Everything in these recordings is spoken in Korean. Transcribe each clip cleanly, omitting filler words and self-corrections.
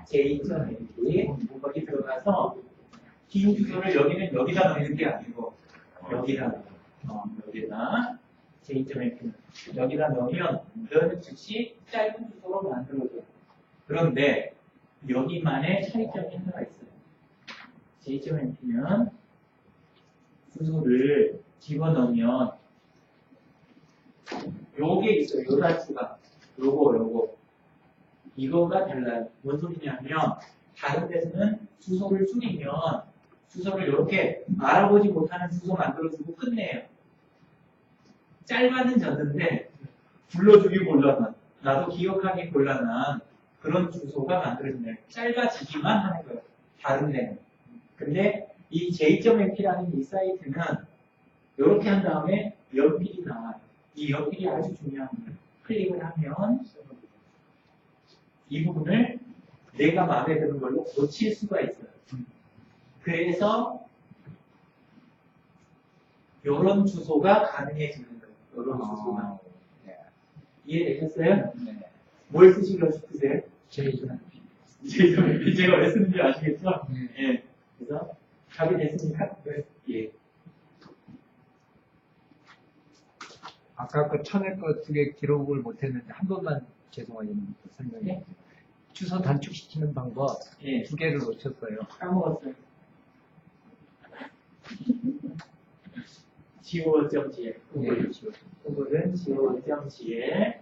J.MP 거기 들어가서 긴 주소를 여기는 여기다 넣는 게 아니고 여기다 J.MP는 여기다 넣으면 넣는 즉시 짧은 주소로 만들어져요. 그런데 여기만의 차이점이 하나가 있어요. J.MP는 주소를 집어넣으면 요게 있어요. 요 단추가 요거 이거가 달라요. 뭔 소리냐면 다른 데서는 주소를 줄이면 주소를 이렇게 알아보지 못하는 주소 만들어주고 끝내요. 짧아는 졌는데 불러주기 곤란한 나도 기억하기 곤란한 그런 주소가 만들어지네요. 짧아지기만 하는 거예요. 다른 데는. 근데 이 J.MP라는 이 사이트는 이렇게 한 다음에 연필이 나와요. 이 연필이 아주 중요한 거예요. 클릭을 하면 이 부분을 내가 마음에 드는 걸로 고칠 수가 있어요. 그래서 이런 주소가 가능해지는 거예요. 이런 주소가. 이해되셨어요? 네. 뭘 쓰시고 싶으세요? J.MP. 제가 왜 쓰는지 아시겠죠? 예. 그래서 답이 됐습니까? 네. 예. 아까 그 천에 거 두 개 기록을 못했는데 한 번만 죄송해요. 설명해 주세요. 주소 단축시키는 방법 예. 두 개를 놓쳤어요. 까먹었어요. go.gl 구글은 go.gl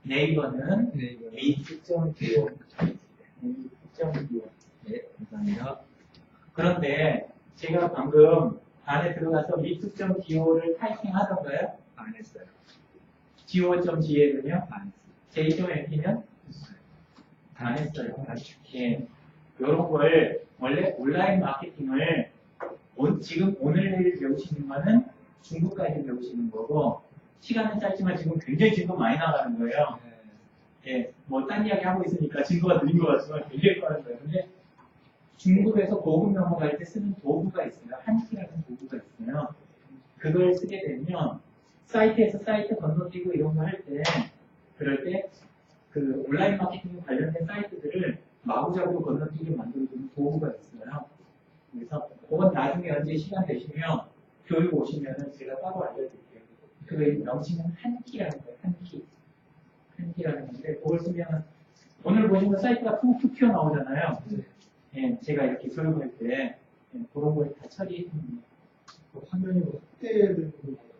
네이버는 meet.do 네, 감사합니다. 그런데 제가 방금 안에 들어가서 meet.do를 타이핑하던가요? 안 했어요. go.gl은요? 안 했어요. J.MP는? 안 했어요. 예. 이런 걸 원래 온라인 마케팅을 지금 오늘 내일 배우시는 거는 중국까지 배우시는 거고 시간은 짧지만 지금 굉장히 증거 많이 나가는 거예요. 예, 뭐 딴 이야기 하고 있으니까 증거가 느린 것 같지만 굉장히 빠른 거예요. 근데 중국에서 고급 넘어갈 때 쓰는 도구가 있어요. 한키라는 도구가 있어요. 그걸 쓰게 되면 사이트에서 사이트 건너뛰고 이런 거 할 때 그럴 때 그 온라인 마케팅 관련된 사이트들을 마구잡이로 건너뛰게 만들어주는 도구가 있어요. 그래서 그건 나중에 언제 시간 되시면 교육 오시면은 제가 따로 알려드릴게요. 그게 명칭은 한키라는 거예요. 한키라는 건데 그걸 쓰면 오늘 보시면 사이트가 툭툭 튀어나오잖아요. 예, 제가 이렇게 교육할 때 그런 걸 다 처리해줍니다. 화면이 확대되는 거.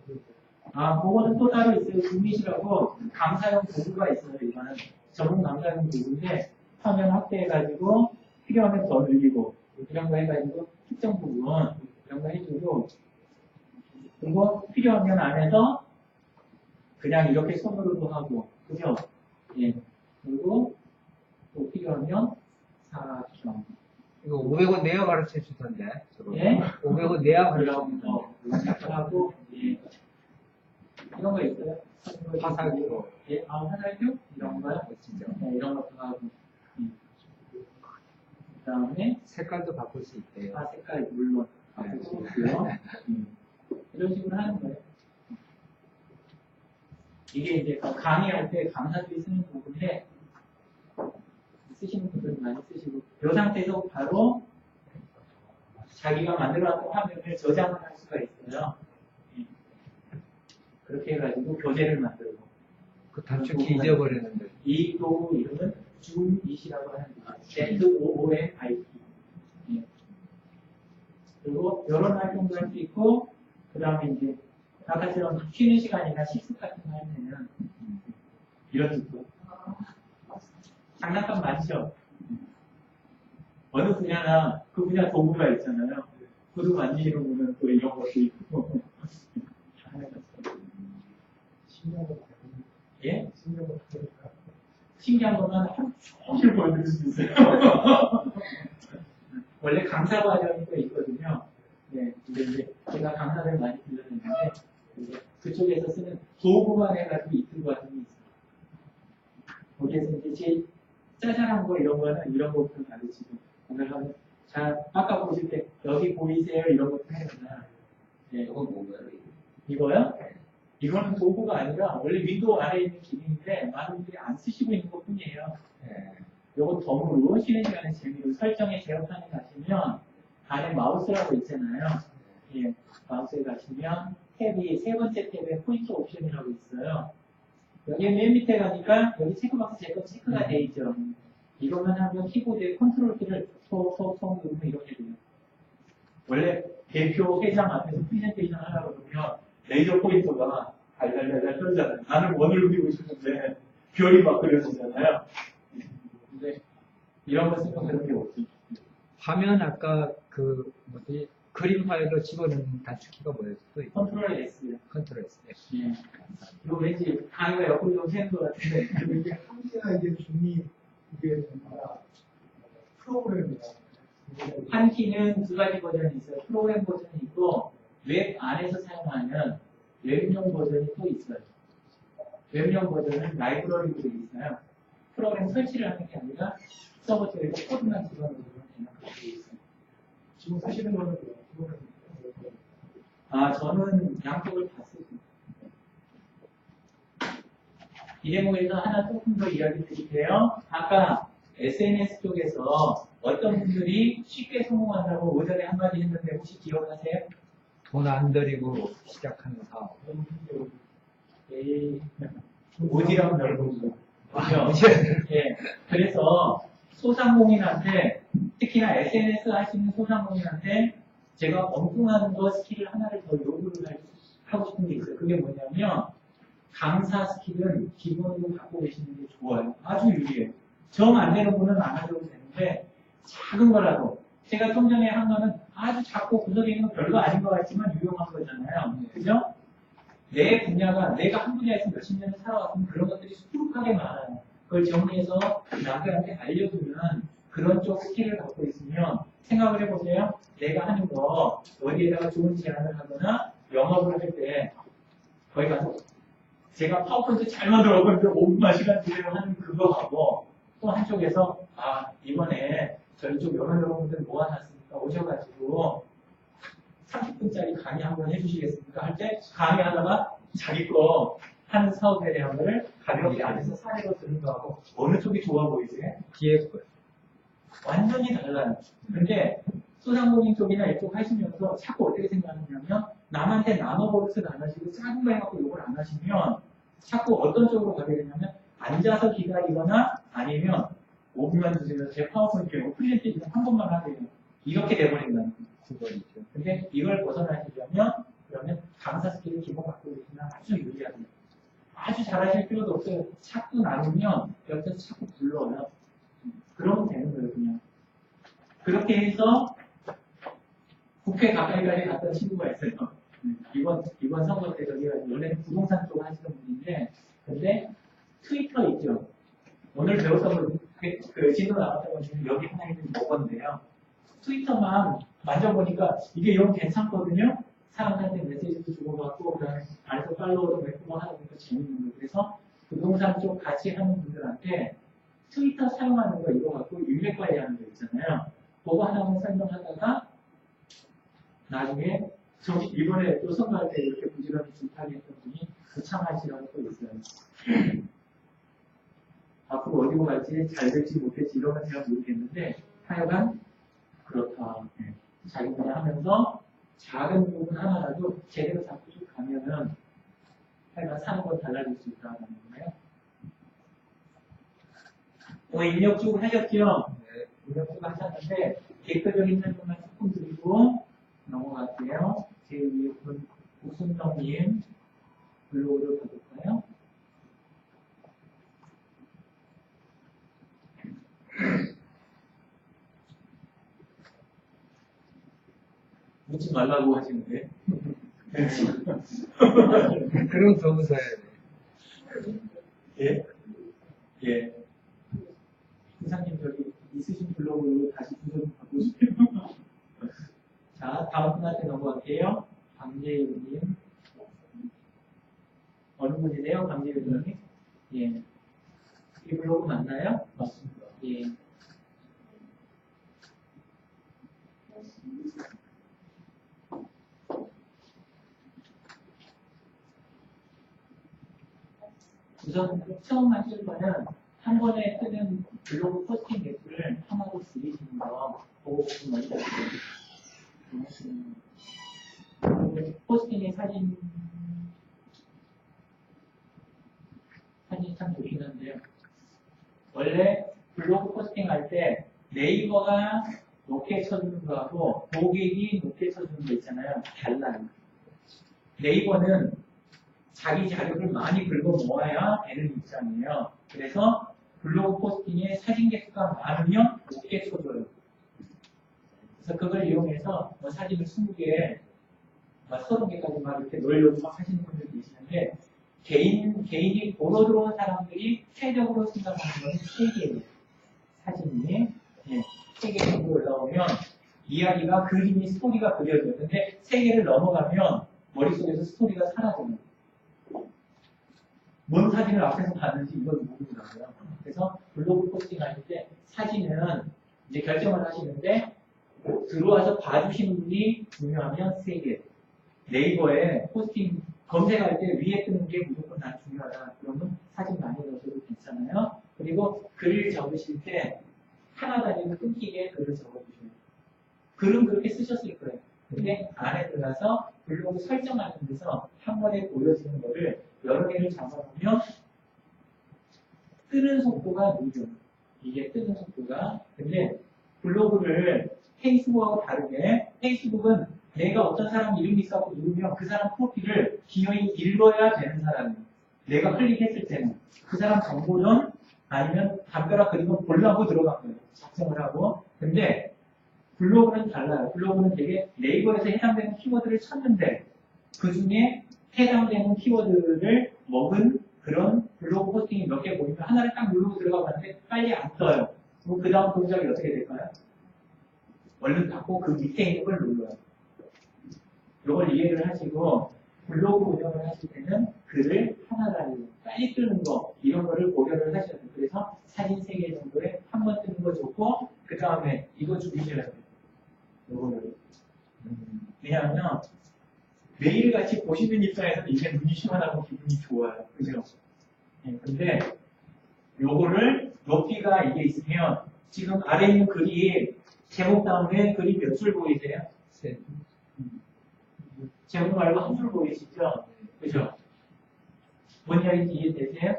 그거는 또 따로 있어요. 줌밋이라고 강사용 도구가 있어요. 이거는 전문 강사용 도구인데 화면 확대해가지고 필요하면 더 늘리고 이런 거 해가지고 특정 부분 이런 거 해주고 그리고 필요하면 안에서 그냥 이렇게 손으로도 하고 그죠? 예. 그리고 또 필요하면 4점 이거 500원 내야 가르쳐 주던데. 예? 500원 내야 가르쳐 그런 주던데. 거 하고 예. 이런 거 있어요? 화살표. 예, 화살표? 이런 거요? 멋지죠. 네, 이런 것도 하고. 그 다음에, 색깔도 바꿀 수 있대요. 색깔 물론 바꿀 수 있고요. 이런 식으로 하는 거예요. 이게 이제 강의할 때 강사들이 쓰는 도구인데, 쓰시는 분들 많이 쓰시고, 이 상태에서 바로 자기가 만들어놨던 화면을 저장을 할 수가 있어요. 그렇게 해가지고 교재를 만들고 그 단축키 잊어버리는데. 이 도구 이름은 줌잇이라고 하는 ZOOMIT 그리고 이런 활동도 할 수 있고 그 다음에 이제 아까처럼 쉬는 시간이나 식습 같은 거 하면은 이런 식으로 장난감 많죠? 어느 분야나 그 분야 도구가 있잖아요. 구두 만지시는 분은 또 이런 것도 있고 예? 신기한 거는 하루 종일 보여드릴 수 있어요. 원래 강사 과정이 또 있거든요. 네, 이제 제가 강사를 많이 들렸는데 그쪽에서 쓰는 도구만 해가지고 이틀 과정이 있어요. 거기에서 이제 제일 짜잘한 거 이런 거는 이런 것부터 가르치고 오늘 하면 자, 아까 보실 때 여기 보이세요? 이런 것도 해야 되나? 예, 이건 뭔가요? 이거요? 이거는 도구가 아니라 원래 윈도우 아래에 있는 기능인데 많은 분들이 안 쓰시고 있는 것 뿐이에요. 예. 요거 덤으로 쉬는 시간에 재미로 설정에 제어판에 가시면 안에 마우스라고 있잖아요. 예, 마우스에 가시면 탭이 세 번째 탭에 포인트 옵션이라고 있어요. 여기 맨 밑에 가니까 여기 체크박스 제거 체크가 돼 있죠. 이것만 하면 키보드에 컨트롤 키를 톡톡톡 누르면 이렇게 돼요. 원래 대표 회장 앞에서 프레젠테이션 하려고 그러면 레이저 포인터가 달달달달 떨잖아요. 나는 원을 그리고 싶은데 별이 막 그려지잖아요. 근데 이런 거 쓰면 그런 게 없죠. 화면 아까 그 뭐지 그림 파일로 집어넣는 단축키가 뭐였어? 컨트롤 S요. 컨트롤 S. 예. 이거 왠지 강의가 옆으로 좀 새는 것 같은데. 그리고 이게 한계나 이게 중이 이게 뭔가 프로그램이다. 한 키는 두 가지 버전이 있어요. 프로그램 버전이 있고 웹 안에서 사용하는 웹용 버전이 또 있어요. 웹용 버전은 라이브러리로 되어 있어요. 프로그램 설치를 하는 게 아니라 서버 쪽에서 코드만 집어넣으면 되는 그렇게 되어 있어요. 지금 쓰시는 거는 프로그램. 아, 저는 양쪽을 다 쓰고. 이 대목에서 하나 조금 더 이야기 드릴게요. 아까 SNS 쪽에서 어떤 분들이 쉽게 성공한다고 오전에 한마디 했는데 혹시 기억하세요? 돈 안 들이고 시작하는 사업. 에이, 오지랖 넓은 거. 아, 예. 그래서 소상공인한테, 특히나 SNS 하시는 소상공인한테 제가 엉뚱한 거 스킬을 하나를 더 요구를 하고 싶은 게 있어요. 그게 뭐냐면, 강사 스킬은 기본으로 갖고 계시는 게 좋아요. 아주 유리해요. 정 안 되는 분은 안 하셔도 되는데, 작은 거라도. 제가 좀 전에 한 거는 아주 작고 구석에 있는 건 별거 아닌 것 같지만 유용한 거잖아요. 그죠? 내 분야가 내가 한 분야에서 몇십 년을 살아왔으면 그런 것들이 수두룩하게 많아요. 그걸 정리해서 남들한테 알려주는 그런 쪽 스킬을 갖고 있으면 생각을 해보세요. 내가 하는 거 어디에다가 좋은 제안을 하거나 영업을 할 때 거기 가서 제가 파워포인트 잘 만들었는데 5분만 시간 들여고 하는 그거하고 또 한쪽에서 아 이번에 저희 쪽 여러분들 모아놨으니까 오셔가지고 30분짜리 강의 한번 해주시겠습니까? 할 때 강의하다가 자기 거 하는 사업에 대한 거를 가볍게 안에서 사례로 들은 거하고 어느 쪽이 좋아 보이세요? 뒤에 거요. 완전히 달라요. 근데 소상공인 쪽이나 이쪽 하시면서 자꾸 어떻게 생각하냐면 남한테 나눠버릇을 안 하시고 작은 거 해갖고 이걸 안 하시면 자꾸 어떤 쪽으로 가게 되냐면 앉아서 기다리거나 아니면 5분만 주시면 제 파워포인트 프레젠테이션 한 번만 하세요. 이렇게 돼버린다는 거예요. 그거이죠. 근데 이걸 벗어나시려면 그러면 강사 스킬을 기본 갖고 계시면 아주 유리하세요. 아주 잘하실 필요도 없어요. 자꾸 나누면 옆에서 자꾸 불러요. 그러면 되는 거예요, 그냥. 그렇게 해서 국회 가까이까지 갔던 친구가 있어요. 이번 선거 때 저기가 원래는 부동산 쪽 하시던 분인데, 근데 트위터 있죠. 오늘 배웠던 그 진도 나왔던 것 중에 여기 하나 있는 뭐건데요. 트위터만 만져보니까 이게 영 괜찮거든요. 사람한테 메시지도 주고받고 그다음에 안에서 팔로우도 맺고 하다 보니까 재밌는 거예요. 그래서 부동산 쪽 같이 하는 분들한테 트위터 사용하는 거 이거 갖고 인맥 관리하는 거 있잖아요. 그거 하나만 설명하다가 나중에 이번에 또 선거할 때 이렇게 부지런히 질타를 했던 분이 부창하시라고 또 있어요. 앞으로 어디로 갈지 잘 될지 못될지 이런 건 제가 모르겠는데 하여간 그렇다. 자기 분야 하면서 작은 부분 하나라도 제대로 잡고 쭉 가면은 하여간 사는 건 달라질 수 있다는 거예요. 입력 쭉 하셨죠? 네. 입력 쭉 하셨는데 대표적인 설명만 조금 드리고 넘어갈게요. 제 위에 분 우순정님 블로그를 봐볼까요? 묻지 말라고 하시는데. 그럼 더 웃어야 돼. 예? 예. 부사님 저기 있으신 블로그로 다시 구성 받고 싶어요. 자, 다음 분한테 넘어갈게요. 강재윤님. 어느 분이세요? 강재윤님? 예. 이 블로그 맞나요? 맞습니다. 예. 우선 처음 하실 거는 한 번에 뜨는 블로그 포스팅 개수를 하나로 줄이시는 거 그거 좀 먼저 포스팅의 사진 참 좋긴 한데요. 원래 블로그 포스팅 할 때 네이버가 높게 쳐주는 거하고 고객이 높게 쳐주는 거 있잖아요. 달라요. 네이버는 자기 자료를 많이 긁어 모아야 되는 입장이에요. 그래서 블로그 포스팅에 사진 개수가 많으면 높게 쳐줘요. 그래서 그걸 이용해서 뭐 사진을 20개, 30개까지 막 이렇게 넣으려고 막 하시는 분들이 계시는데 개인이 보러 들어온 사람들이 최적으로 생각하는 건 3개예요. 사진이 3개 정도 올라오면 이야기가 그림이 스토리가 그려져요. 근데 3개를 넘어가면 머릿속에서 스토리가 사라져요. 뭔 사진을 앞에서 봤는지 이걸 모르더라고요. 그래서 블로그 포스팅 할 때 사진은 이제 결정을 하시는데 들어와서 봐주시는 분이 중요하면 3개. 네이버에 포스팅 검색할 때 위에 뜨는 게 무조건 난 중요하다. 그러면 사진 많이 넣어도 괜찮아요. 그리고 글을 적으실 때 하나 단위로 끊기게 글을 적어주셔요. 글은 그렇게 쓰셨을 거예요. 근데 안에 들어가서 블로그 설정하는 데서 한 번에 보여지는 거를 여러 개를 잡아보면 뜨는 속도가 느려. 이게 뜨는 속도가. 근데 블로그를 페이스북하고 다르게 페이스북은 내가 어떤 사람 이름이 있어서 누르면 그 사람 프로필을 기어이 읽어야 되는 사람이에요. 내가 클릭했을 때는 그 사람 정보는 아니면 담벼락 그림을 보려고 들어간 거예요. 작성을 하고. 근데 블로그는 달라요. 블로그는 되게 네이버에서 해당되는 키워드를 찾는데 그 중에 해당되는 키워드를 먹은 그런 블로그 포스팅이 몇 개 보이면 하나를 딱 누르고 들어가 봤는데 빨리 안 떠요. 그럼 그 다음 동작이 어떻게 될까요? 얼른 닫고 그 밑에 있는 걸 눌러요. 이걸 이해를 하시고 블로그 운영을 하실 때는 글을 하나라도 빨리 뜨는 거 이런 거를 고려를 하셔야 돼요. 그래서 사진 3개 정도에 한 번 뜨는 거 좋고 그 다음에 이거 줄이셔야 돼요. 이거를. 왜냐하면 매일같이 보시는 입장에서는 이게 눈이 시원하고 기분이 좋아요. 그죠? 근데 요거를 높이가 이게 있으면 지금 아래 있는 글이 제목 다음에 글이 몇 줄 보이세요? 제목 말고 한 줄 보이시죠? 그죠? 뭔 이야기인지 이해되세요?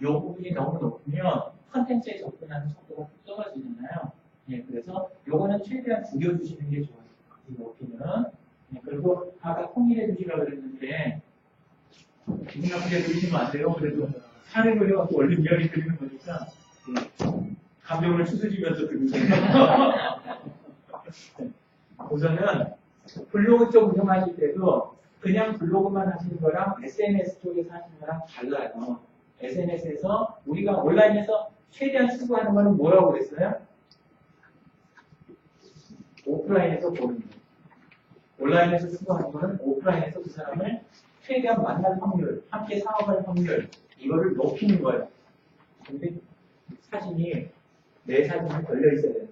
요 부분이 너무 높으면 컨텐츠에 접근하는 속도가 떨어지잖아요. 그래서 요거는 최대한 줄여주시는 게 좋아요. 이 높이는. 그리고 아까 통일해 주시라고 그랬는데 기분 나쁘게 들으시면 안 돼요. 그래도 사례 걸려갖고 얼른 이야기 드리는 거니까 감정을 추스리면서 들으세요. 우선은 블로그 쪽 운영하실 때도 그냥 블로그만 하시는 거랑 SNS 쪽에서 하시는 거랑 달라요. SNS에서 우리가 온라인에서 최대한 추구하는 거는 뭐라고 그랬어요? 오프라인에서 보는 거. 온라인에서 추구하는 거는 오프라인에서 그 사람을 최대한 만날 확률, 함께 사업할 확률, 이거를 높이는 거예요. 근데 사진이 내 사진이 걸려있어야 돼요.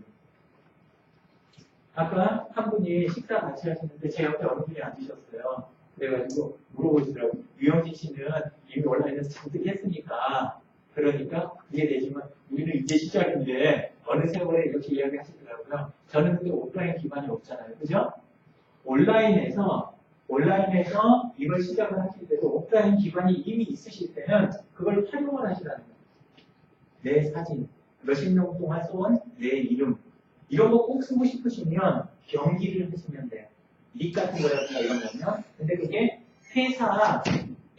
아까 한 분이 식사 같이 하시는데 제 옆에 어느 분이 앉으셨어요. 그래가지고 물어보시더라고요. 유영진 씨는 이미 온라인에서 잔뜩 했으니까 그러니까 이해되지만 우리는 이제 시작인데 어느 세월에 이렇게 이야기하시더라고요. 저는 근데 오프라인 기반이 없잖아요. 그죠? 온라인에서 이걸 시작을 하실 때도 오프라인 기반이 이미 있으실 때는 그걸 활용을 하시라는 거예요. 내 사진, 몇십 년 동안 써온 내 이름, 이런 거 꼭 쓰고 싶으시면 경기를 하시면 돼요. 닉 같은 거라든가 이런 거면. 근데 그게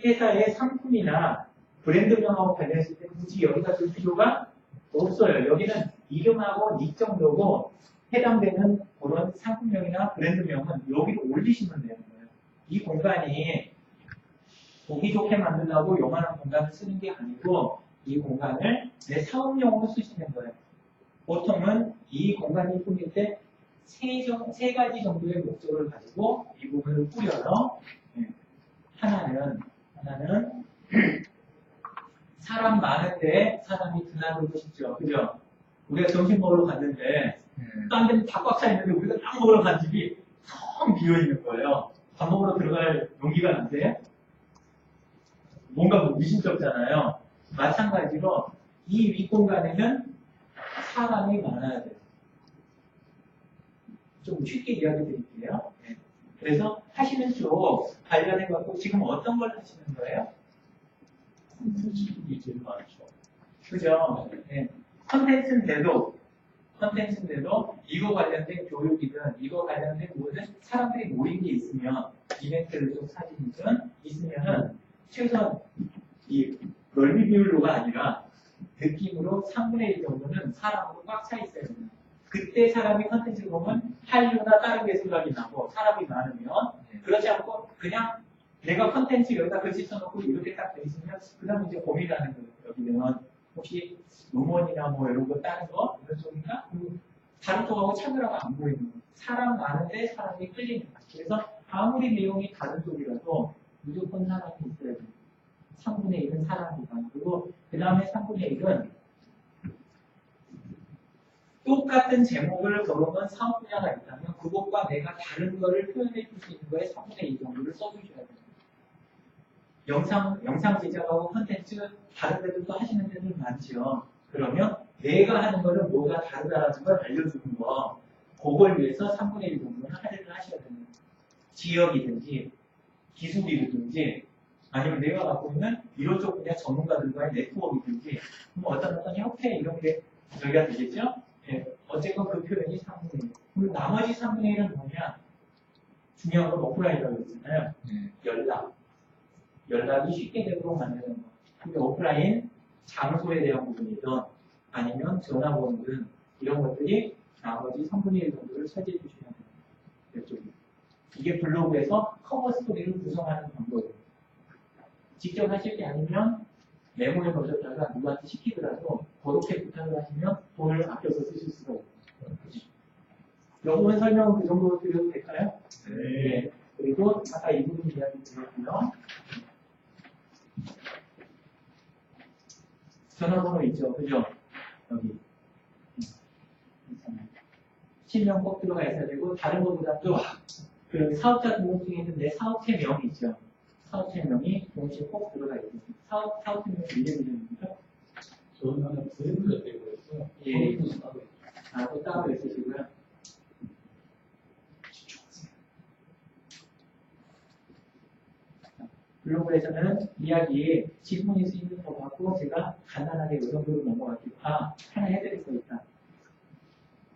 회사의 상품이나 브랜드명하고 관련했을 때 굳이 여기다 쓸 필요가 없어요. 여기는 이름하고 닉 정도고 해당되는 그런 상품명이나 브랜드명은 여기로 올리시면 되는 거예요. 이 공간이 보기 좋게 만들려고 요만한 공간을 쓰는 게 아니고 이 공간을 내 사업용으로 쓰시는 거예요. 보통은 이 공간이 꾸밀 때 세 가지 정도의 목적을 가지고 이 부분을 꾸려요. 하나는 사람 많은데 사람이 드나들고 싶죠. 그죠? 우리가 점심 먹으러 갔는데 딴 데는 다 꽉 차 있는데 우리가 딱 먹으러 간 집이 텅 비어 있는 거예요. 밥 먹으러 들어갈 용기가 난데 뭔가 미심쩍잖아요. 마찬가지로 이 윗공간에는 사람이 많아야 돼요. 좀 쉽게 이야기 드릴게요. 네. 그래서 하시는 쪽 관련해 갖고 지금 어떤 걸 하시는 거예요? 이게 제일 많죠. 그죠? 네. 컨텐츠인데도 이거 관련된 교육이든 이거 관련된 모든 사람들이 모인 게 있으면 이벤트를 좀 사진이든 있으면은 최소한 이 넓이 비율로가 아니라 느낌으로 3분의 1 정도는 사람으로 꽉 차 있어야 돼요. 그때 사람이 컨텐츠를 보면 한류나 다른 게 생각이 나고 사람이 많으면 그렇지 않고 그냥 내가 컨텐츠 여기다 글씨 써놓고 이렇게 딱 돼 있으면 그 다음에 이제 고민하는 거예요. 여기는 혹시 음원이나 뭐 이런 거 다른 거 이런 쪽인가? 다른 쪽하고 차별화가 안 보이는 거예요. 사람 많은데 사람이 끌리는 거예요. 그래서 아무리 내용이 다른 쪽이라도 무조건 사람이 있어야 돼요. 3분의 1은 사람이다. 그리고 그 다음에 3분의 1은 똑같은 제목을 걸어놓은 사업 분야가 있다면 그것과 내가 다른 거를 표현해 줄 수 있는 거에 3분의 1 정도를 써주셔야 돼요. 영상 제작하고 컨텐츠 다른 데도 또 하시는 데들 많죠. 그러면 내가 하는 거는 뭐가 다르다는 걸 알려주는 거 그걸 위해서 3분의 1 정도는 할애를 하셔야 돼요. 지역이든지 기술이든지 아니면 내가 갖고 있는 이런 쪽 분야 전문가들과의 네트워크이든지 뭐 어떤 협회 이런 게 저희가 되겠죠? 네. 어쨌건 그 표현이 3분의 1. 그리고 나머지 3분의 1은 뭐냐? 중요한 건 오프라인이라고 했잖아요. 연락이 쉽게 되도록 만드는 거. 근데 오프라인 장소에 대한 부분이든 아니면 전화번호든 이런 것들이 나머지 3분의 1 정도를 차지해 주시면 돼요. 이쪽이. 이게 블로그에서 커버 스토리를 구성하는 방법이에요. 직접 하실 게 아니면 메모에 넣으셨다가 누구한테 시키더라도 그렇게 부탁을 하시면 돈을 아껴서 쓰실 수가 있어요. 영문 설명은 그 정도로 드려도 될까요? 네. 그리고 아까 이 부분 이야기 드렸고요. 전화번호 있죠? 그죠? 여기. 실명 꼭 들어가 있어야 되고, 다른 것보다도 그 사업자 등록증에는 내 사업체명이 있죠. 사업체명이 동시에 꼭 들어가 있습니다. 사업체명이 이름입니다. 저는 하나 브랜드가 되고 있어요. 예. 또 따로 있으시고요. 블로그에서는 이야기 질문이 쓰이는 거 갖고 제가 간단하게 이 정도로 넘어갈게요. 하나 해드릴 거 있다.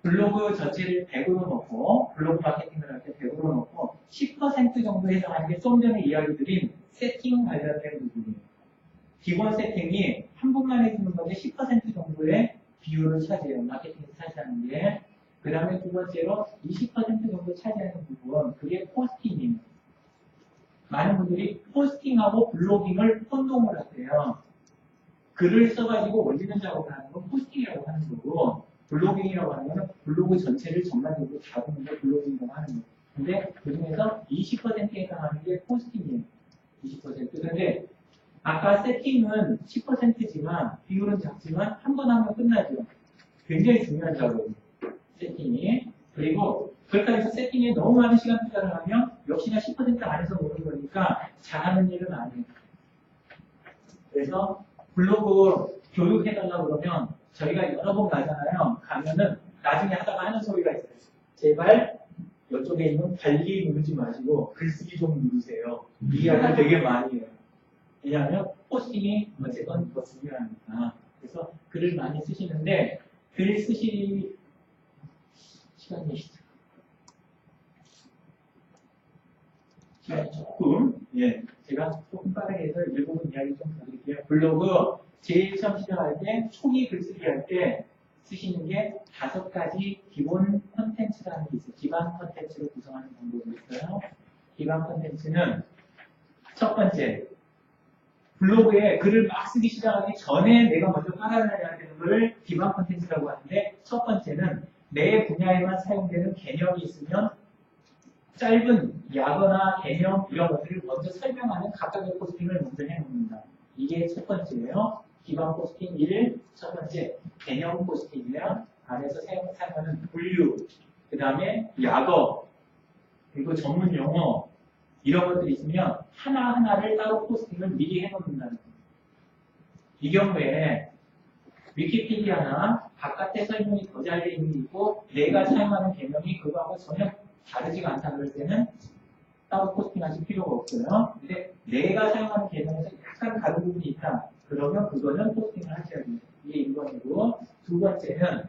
블로그 전체를 100으로 놓고 블로그 마케팅을 할 때 100으로 놓고 10% 정도 해당하는 게 좀 전에 이야기 드린 세팅 관련된 부분이에요. 기본 세팅이 한 번만 해주는 건데 10% 정도의 비율을 차지해요. 마케팅에서 차지하는 게. 그 다음에 두 번째로 20% 정도 차지하는 부분, 그게 포스팅이에요. 많은 분들이 포스팅하고 블로깅을 혼동을 하세요. 글을 써가지고 올리는 작업을 하는 건 포스팅이라고 하는 거고, 블로깅이라고 하는 건 블로그 전체를 전반적으로 다루는 게 블로깅이라고 하는 거예요. 근데 그 중에서 20%에 해당하는 게 포스팅이에요. 20%. 그런데 아까 세팅은 10%지만 비율은 작지만 한 번 하면 끝나죠. 굉장히 중요한 작업이에요. 세팅이. 그리고 그렇다고 해서 세팅에 너무 많은 시간 투자를 하면 역시나 10% 안에서 노는 거니까 잘하는 일은 아니에요. 그래서 블로그 교육해달라고 그러면 저희가 여러 번 가잖아요. 가면은 나중에 하다가 하는 소리가 있어요. 제발 이쪽에 있는 달리 누르지 마시고 글쓰기 좀 누르세요. 이 이야기 되게 많이 해요. 왜냐하면 포스팅이 어쨌건 더 중요하니까. 그래서 글을 많이 쓰시는데 글 쓰실 시간이 있어요. 시간이 조금, 제가 조금 빠르게 해서 일부분 이야기 좀 드릴게요. 블로그 제일 처음 시작할 때, 초기 글쓰기 할 때 쓰시는 게 5가지 기본 컨텐츠라는 게 있어요. 기반 컨텐츠로 구성하는 방법이 있어요. 기반 컨텐츠는 첫 번째, 블로그에 글을 막 쓰기 시작하기 전에 내가 먼저 깔아놔야 되는 것을 기반 컨텐츠라고 하는데, 첫 번째는 내 분야에만 사용되는 개념이 있으면 짧은 약어나 개념 이런 것들을 먼저 설명하는 각각의 포스팅을 먼저 해놓는다. 이게 첫 번째예요. 기반 포스팅 1, 첫 번째 개념 포스팅이에요. 안에서 사용하는 분류, 그 다음에 약어, 그리고 전문 용어, 이런 것들이 있으면 하나하나를 따로 포스팅을 미리 해놓는다는 거예요. 이 경우에 위키피디아나 바깥에 설명이 더 잘 되어 있는 게 있고 내가 사용하는 개념이 그거하고 전혀 다르지가 않다 그럴 때는 따로 포스팅하실 필요가 없어요. 근데 내가 사용하는 개념에서 약간 다른 부분이 있다. 그러면 그거는 포스팅을 하셔야 돼요. 이게 1번이고 두 번째는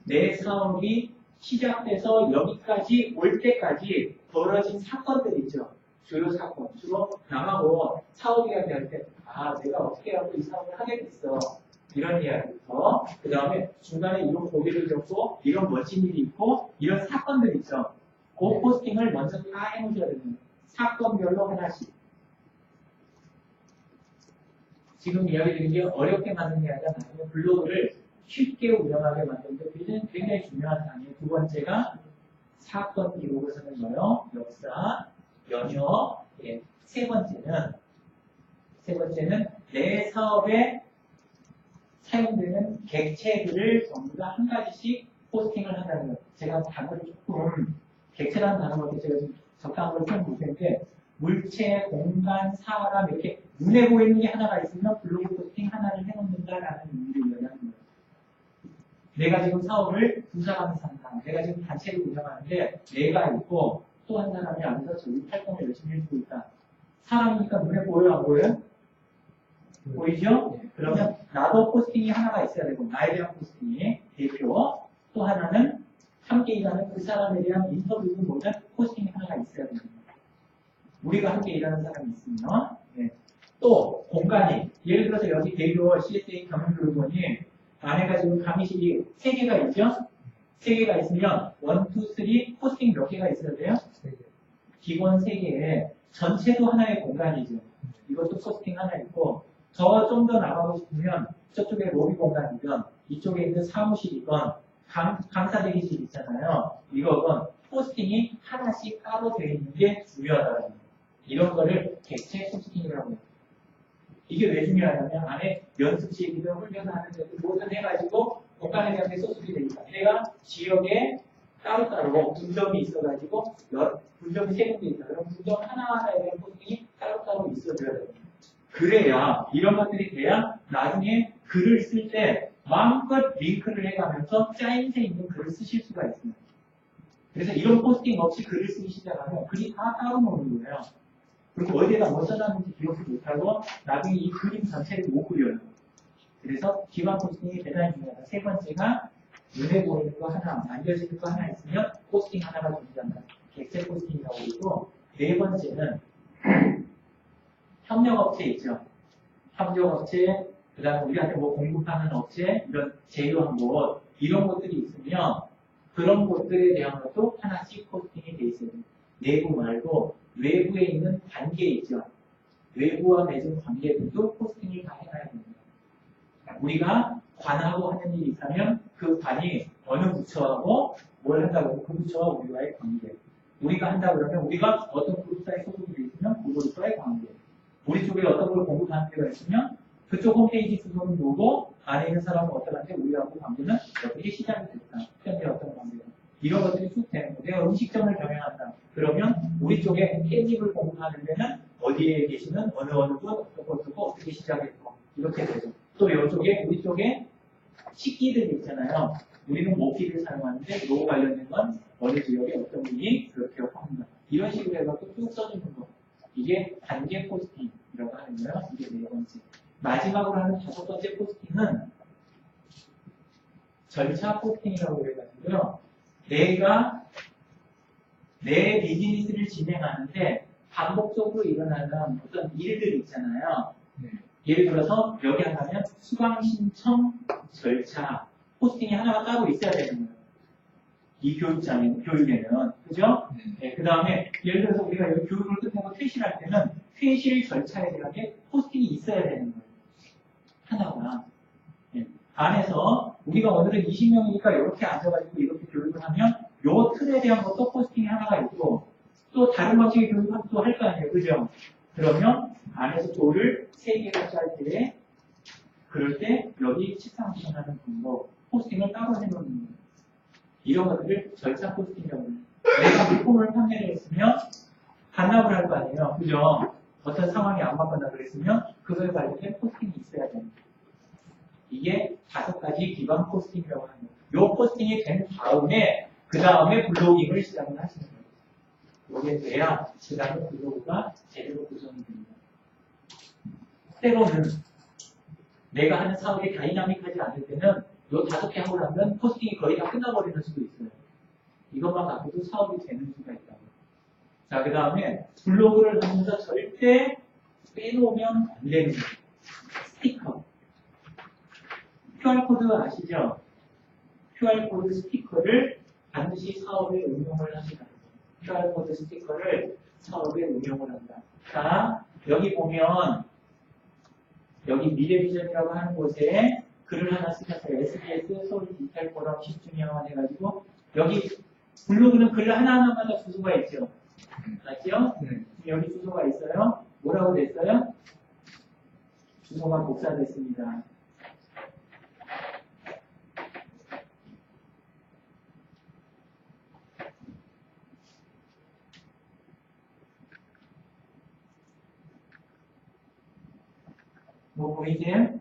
내 사업이 시작돼서 여기까지 올 때까지 벌어진 사건들 있죠. 주요 사건. 주로 남하고 사업 이야기 할 때, 내가 어떻게 하고 이 사업을 하게 됐어. 이런 이야기부터. 그 다음에 중간에 이런 고비를 겪고, 이런 멋진 일이 있고, 이런 사건들 있죠. 그 포스팅을 먼저 다 해놓으셔야 됩니다. 사건별로 하나씩. 지금 이야기 드린 게 어렵게 만드는 게 아니라 나중에 블로그를 쉽게 운영하게 만드는데 굉장히 중요한 사항이에요. 두 번째가 사건 기록을 쓰는 거요. 역사, 연역. 예. 세 번째는 내 사업에 사용되는 객체들을 전부 다 한 가지씩 포스팅을 한다는 거예요. 제가 단어를 조금 객체라는 단어가 제가 좀 적당한 걸 표현 못했는데 물체, 공간, 사람 이렇게 눈에 보이는 게 하나가 있으면 블로그 포스팅 하나를 해놓는다라는 의미를 이야기하는 거예요. 내가 지금 사업을 두 사람이 산다. 내가 지금 단체를 운영하는데 내가 있고 또 한 사람이 안에서 저기 활동을 열심히 해주고 있다. 사람이니까 눈에 보여요? 안 보여요? 보이죠? 그러면 나도 포스팅이 하나가 있어야 되고 나에 대한 포스팅이 대표 또 하나는 함께 일하는 그 사람에 대한 인터뷰도 모든 포스팅이 하나가 있어야 됩니다. 우리가 함께 일하는 사람이 있으면 또 공간이 예를 들어서 여기 대교 CSA 경영교육원이 안에가 지금 강의실이 3개가 있죠? 3개가 있으면 1, 2, 3 포스팅 몇 개가 있어야 돼요? 기본 3개에 전체도 하나의 공간이죠. 이것도 포스팅 하나 있고 저 좀 더 나가고 싶으면 저쪽에 로비 공간이건 이쪽에 있는 사무실이건 강사 대기실 있잖아요. 이거건 포스팅이 하나씩 따로 되어 있는 게 중요하다는 거예요. 이런 거를 객체 포스팅이라고 해요. 이게 왜 중요하냐면 안에 연습실이든 훈련하는 데도 모든 해가지고 공간에 대한 게 소속이 되니까 내가 지역에 따로따로 분점이 있어가지고 분점이 3군데 있다. 그럼 분점 하나하나에 대한 포스팅이 따로따로 있어줘야 됩니다. 그래야 이런 것들이 돼야 나중에 글을 쓸 때 마음껏 링크를 해가면서 짜임새 있는 글을 쓰실 수가 있습니다. 그래서 이런 포스팅 없이 글을 쓰기 시작하면 글이 다 따로 노는 거예요. 그리고 어디에다 뭐 써놨는지 기억도 못하고 나중에 이 그림 전체를 못 그려요. 그래서 기반 포스팅이 대단히 중요하다. 세 번째가 눈에 보이는 거 하나, 만져지는 거 하나 있으면 포스팅 하나가 존재한다. 객체 포스팅이라고 그러고 네 번째는 협력업체 있죠. 협력업체, 그 다음에 우리한테 뭐 공급하는 업체, 이런 제휴한 곳, 이런 것들이 있으면 그런 곳들에 대한 것도 하나씩 포스팅이 돼 있어요. 내부 말고 외부에 있는 관계 있죠. 외부와 맺은 관계들도 포스팅을 다 해놔야 됩니다. 우리가 관하고 하는 일이 있다면 그 관이 어느 부처하고 뭘 한다고 하면 그 부처와 우리와의 관계. 우리가 한다고 그러면 우리가 어떤 그룹사에 소속이 되어 있으면 그 그룹사의 관계. 우리 쪽에 어떤 걸 공급하는 데가 있으면 그쪽 홈페이지 주소는 누구, 안에 있는 사람은 어떠한데 우리하고 관계는 어떻게 시작이 됐다. 현재 어떤 관계가. 이런 것들이 쭉 되는 거예요. 내가 음식점을 경영한다. 그러면 우리 쪽에 깻잎을 공급하는 데는 어디에 계시는 어느 분, 어떻고 어떻게 시작했고 이렇게 되죠. 또 이쪽에 우리 쪽에 식기들이 있잖아요. 우리는 모기를 사용하는데 요 관련된 건 어느 지역에 어떤 분이 그렇게 합니다. 이런 식으로 해서 쭉 써주는 거. 이게 단계 포스팅이라고 하는 거예요. 이게 네 번째. 마지막으로 하는 다섯 번째 포스팅은 절차 포스팅이라고 해가지고요. 내가 내 비즈니스를 진행하는데 반복적으로 일어나는 어떤 일들이 있잖아요. 예를 들어서 여기 하면 수강 신청 절차 포스팅이 하나가 따로 있어야 되는 거예요. 이 교육에는 그죠? 네, 그 다음에 예를 들어서 우리가 여기 교육을 끝내고 퇴실할 때는 퇴실 절차에 대한 게 포스팅이 있어야 되는 거예요. 하나가. 네. 안에서 우리가 오늘은 20명이니까 이렇게 앉아가지고 이렇게 교육을 하면 요 틀에 대한 것도 포스팅이 하나가 있고 또 다른 방식의 교육을 또 할 거 아니에요. 그죠? 그러면 안에서 돌을 3개가 짤 때 그럴 때 여기 책상 구성하는 방법 포스팅을 따로 해놓는 거예요. 이런 것들을 절차 포스팅이라고 해요. 내가 물품을 판매를 했으면 반납을 할 거 아니에요. 그죠? 어떤 상황이 안 맞거나 그랬으면 그거에 관련된 포스팅이 있어야 됩니다. 이게 5가지 기반 포스팅이라고 하는 거예요. 요 포스팅이 된 다음에 그 다음에 블로깅을 시작을 하시는 거예요. 이게 돼야 그 다음에 블로그가 제대로 구성이 됩니다. 때로는 내가 하는 사업이 다이나믹하지 않을 때는 요 5개 하고 나면 포스팅이 거의 다 끝나버리는 수도 있어요. 이것만 갖고도 사업이 되는 수가 있다고. 자, 그 다음에 블로그를 하면서 절대 빼놓으면 안 되는 거예요. 스티커. QR코드 아시죠? QR코드 스티커를 반드시 사업에 응용을 합니다. QR코드 스티커를 사업에 응용을 한다. 자, 여기 보면 여기 미래비전이라고 하는 곳에 글을 하나 쓰셨어요. SBS 서울 디지털 포럼 10주년 해가지고 여기 블로그는 글 하나하나마다 주소가 있죠. 맞죠? 네. 여기 주소가 있어요. 뭐라고 됐어요? 주소가 복사됐습니다. 뭐 보이지? 네.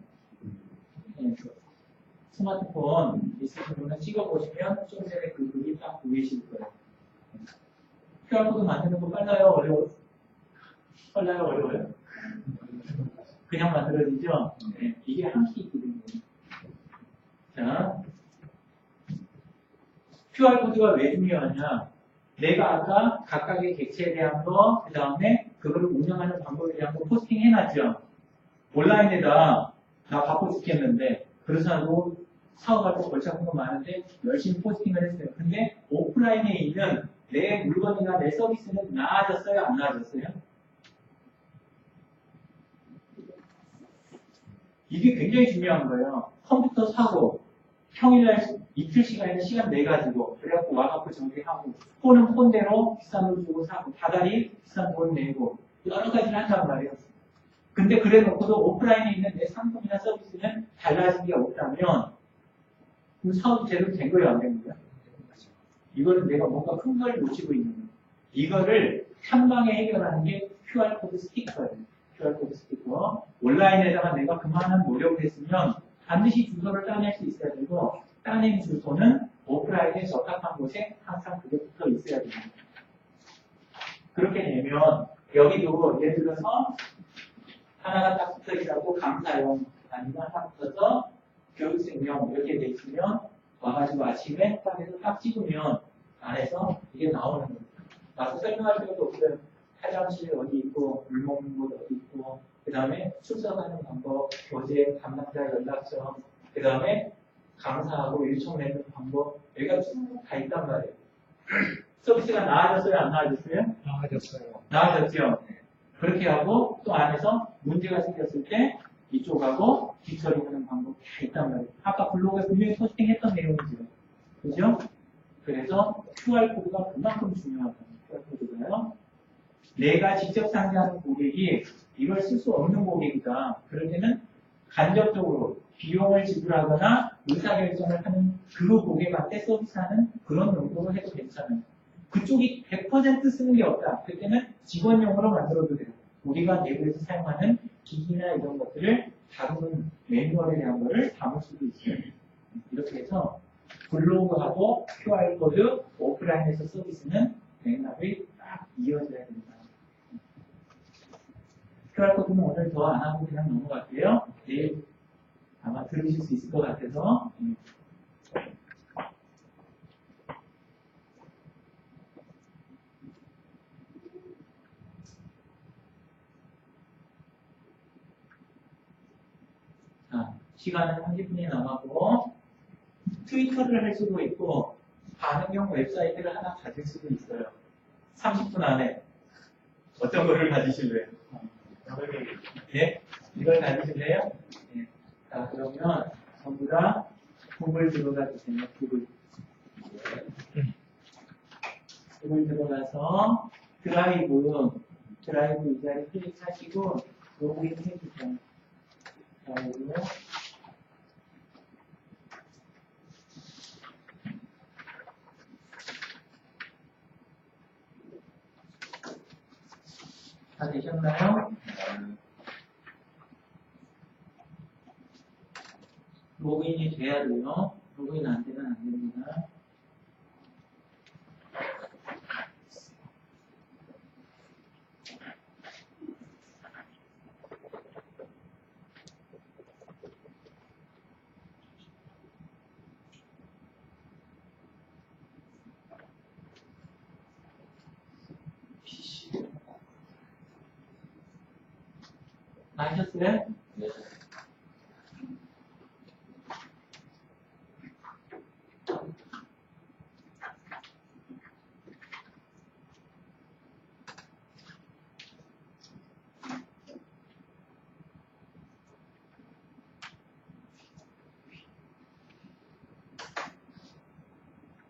스마트폰 있으신 분은 찍어보시면 좀 전에 그 글이 딱 보이실 거예요. QR코드 만드는 거 빨라요? 어려워요? 빨라요? 어려워요? 그냥 만들어지죠? 네. 이게 한키 있거든요. 자, QR코드가 왜 중요하냐? 내가 아까 각각의 객체에 대한 거, 그 다음에 그거를 운영하는 방법에 대한 거 포스팅 해놨죠? 온라인에다 나 바꿔 죽겠는데 그래서 나도 사업할 거 골치 아픈 거 많은데 열심히 포스팅을 했어요. 근데 오프라인에 있는 내 물건이나 내 서비스는 나아졌어요? 안 나아졌어요? 이게 굉장히 중요한 거예요. 컴퓨터 사고 평일날 이틀 시간이나 시간 내가지고 그래갖고 와갖고 정리하고 폰은 폰대로 비싼 돈 주고 사고 다달이 비싼 돈 내고 여러 가지를 한단 말이에요. 근데 그래 놓고도 오프라인에 있는 내 상품이나 서비스는 달라진 게 없다면 그 사업이 제대로 된 거예요, 안 된 거예요? 이거는 내가 뭔가 큰 걸 놓치고 있는 거예요. 이거를 한 방에 해결하는 게 QR코드 스티커예요. QR코드 스티커. 온라인에다가 내가 그만한 노력을 했으면 반드시 주소를 따낼 수 있어야 되고 따낸 주소는 오프라인에 적합한 곳에 항상 그게 붙어 있어야 됩니다. 그렇게 되면 여기도 예를 들어서 하나가 딱 붙어 있다고 감사용 아니면 하나 붙어서 교육생용 이렇게 돼 있으면 와가지고 아침에 딱 딱 찍으면 안에서 이게 나오는 거예요. 와서 설명할 필요도 없어요. 화장실 어디 있고 물 먹는 곳 어디 있고 그 다음에 출석하는 방법, 교재, 담당자 연락처 그 다음에 강사하고 일총 내는 방법 여기가 쭉 다 있단 말이에요. 서비스가 나아졌어요? 안 나아졌어요? 나아졌어요. 나아졌죠. 그렇게 하고 또 안에서 문제가 생겼을 때 이쪽하고 뒷처리하는 방법이 다 있단 말이에요. 아까 블로그에 분명히 포스팅했던 내용이죠. 그죠? 그래서 QR코드가 그만큼 중요하다. QR코드가요. 내가 직접 상대하는 고객이 이걸 쓸 수 없는 고객이다. 그럴 때는 간접적으로 비용을 지불하거나 의사결정을 하는 그 고객한테 서비스하는 그런 용도로 해도 괜찮아요. 그쪽이 100% 쓰는 게 없다. 그때는 직원용으로 만들어도 돼요. 우리가 내부에서 사용하는 기기나 이런 것들을 다루는 매뉴얼에 대한 것을 담을 수도 있어요. 이렇게 해서 블로그하고 QR코드, 오프라인에서 서비스는 맥락이 딱 이어져야 됩니다. QR코드는 오늘 더 안 하고 그냥 넘어갈게요. 내일 아마 들으실 수 있을 것 같아서. 자, 시간은 30분이 남았고, 트위터를 할 수도 있고, 반응형 웹사이트를 하나 가질 수도 있어요. 30분 안에. 어떤 거를 가지실래요? 예? 이걸 가지실래요? 예. 자, 그러면 전부 다 구글 들어가 주세요. 구글 들어가서 드라이브 이 자리 클릭하시고 로그인 해주세요. 드라이브 다 되셨나요? 로그인이 돼야 돼요. 로그인 안 되면 안 됩니다. 다 하셨어요? 네.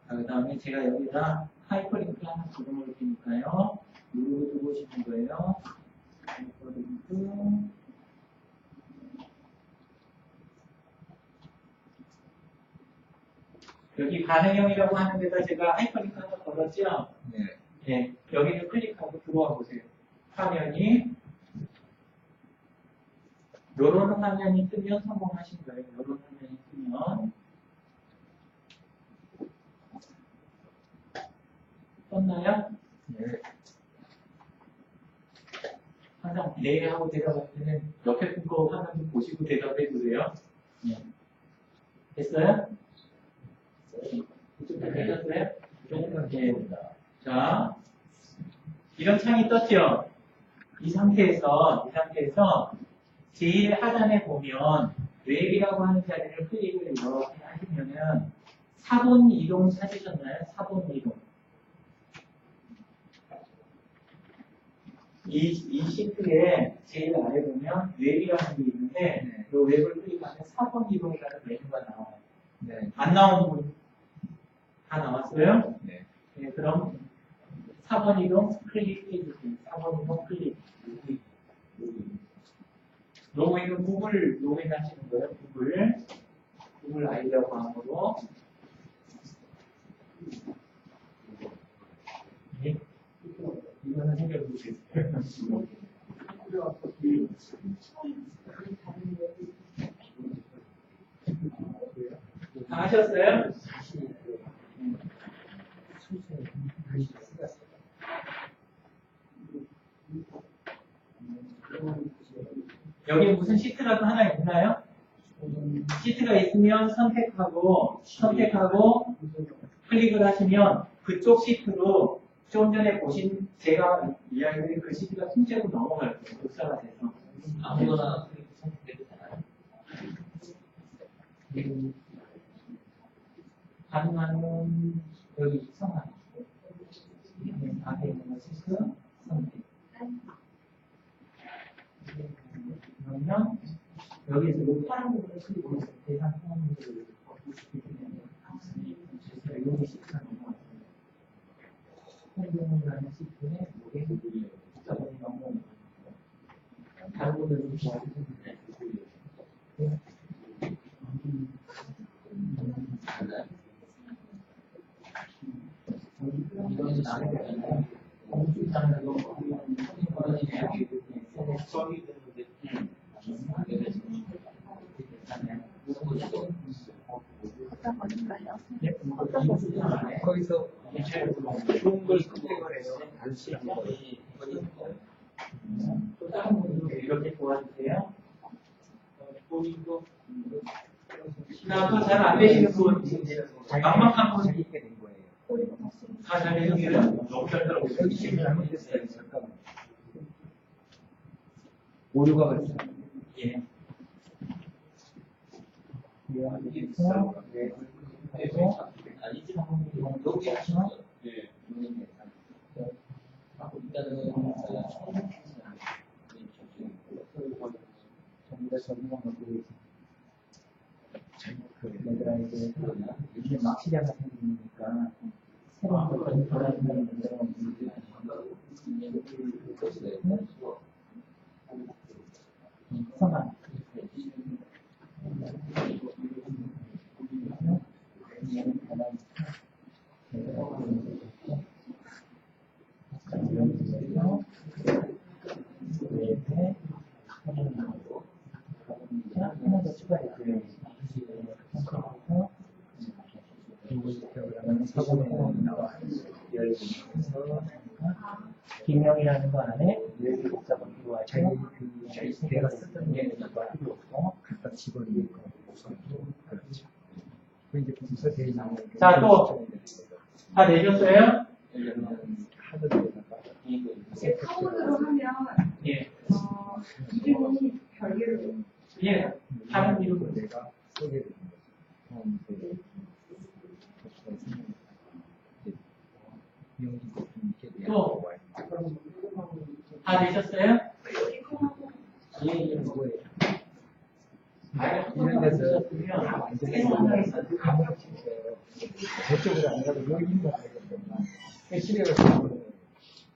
그 다음에 제가 여기다 하이퍼링크 하나 적어놓을 테니까요. 누르고 들어오시는 거예요. 하이퍼링크. 여기 가능형이라고 하는 데다 제가 하이퍼링크 하나 걸었죠? 네. 네. 여기를 클릭하고 들어와 보세요. 화면이 요런 화면이 뜨면 성공하신 거예요. 요런 화면이 뜨면 떴나요? 네. 항상 네 하고 대답할 때는 옆에 분 거 화면 좀 보시고 대답해 주세요. 네. 됐어요? 이쪽 다 되셨어요? 네. 자, 이런 창이 떴죠? 이 상태에서 제일 하단에 보면 웹이라고 하는 자리를 클릭을 이렇게 하시면은 사본 이동 찾으셨나요? 사본 이동. 이 시트에 제일 아래 보면 웹이라는 게 있는데 이 웹을 클릭하면 4번 이동이라는 메뉴가 나와요. 네. 안 나온 분 다 나왔어요? 네. 네, 그럼 4번 이동 클릭해 주세요. 4번 이동 클릭. 로그인은 구글 로그인 하시는 거예요. 구글 아이디어 방으로. 네. 이거는 해결해 보세요. 다 하셨어요? 여기 무슨 시트라도 하나 있나요? 시트가 있으면 선택하고 클릭을 하시면 그쪽 시트로 좀 전에 보신 제가 이야기드린 그 시트가 통째로 넘어갈 거예요. 복사가 돼서. 아무거나 선택해도 되나요? 가능한 여기 성함 앞에 있는 거 시트 선택. 그러면 여기에서 이 파란 부분을 클릭해서 대상 상황들을 여기 시트가 넘어갔어요. 행동이라는 시트에 여기 자본이 넘어오는 거예요. 다른 분들도 좋아하시는데 이거는 나는 되나요? 공주장을 너무 버리네요. 수학이 되는데 어떤 건가요? 네, 어떤 건가요? 거기서 좋은 걸 선택을 해서 단순히 또 다른 분들도 이렇게 도와주세요. 본인도 또 잘 안 되시는 분, 막막한 분, 재밌게 된 거예요. 다잘 되셨어요? 너무 잘 들어오세요. 여기 지금 잘못됐어요. 잠깐만. 오류가 갔어요. 예. 아니지. 너무 너무 좋죠? 예. 전부 다 적응한 것들이 얘들아 이제 이게 막 시야가 생기니까 새로운 걸 돌아다니는 분들은 성함 얘는 가만히 얘들아 사고는 나와. 그래서 빈명이라는 거 안에 열기 복사가 필요하고 자기 그 내가 쓰던 게 필요 없고. 갖다 집어넣는 거. 그렇죠. 그 이제 부서 대리 나오는 게 자, 또. 다 내셨어요? 하드 데다가 사본으로 하면 예. 이름이 별개로 예. 다른 이름으로. 내가 소개를 이제 접수가 생깁니다. 이용기 대표님께 또. 대한 다 내셨어요? 예, 예, 뭐예요? 이런 이런 데서 쓰면 다 완전히 새로 하나 있어요. 감각적이에요. 저쪽으로 안 가고 여기만 가야겠구나. 시대가 지금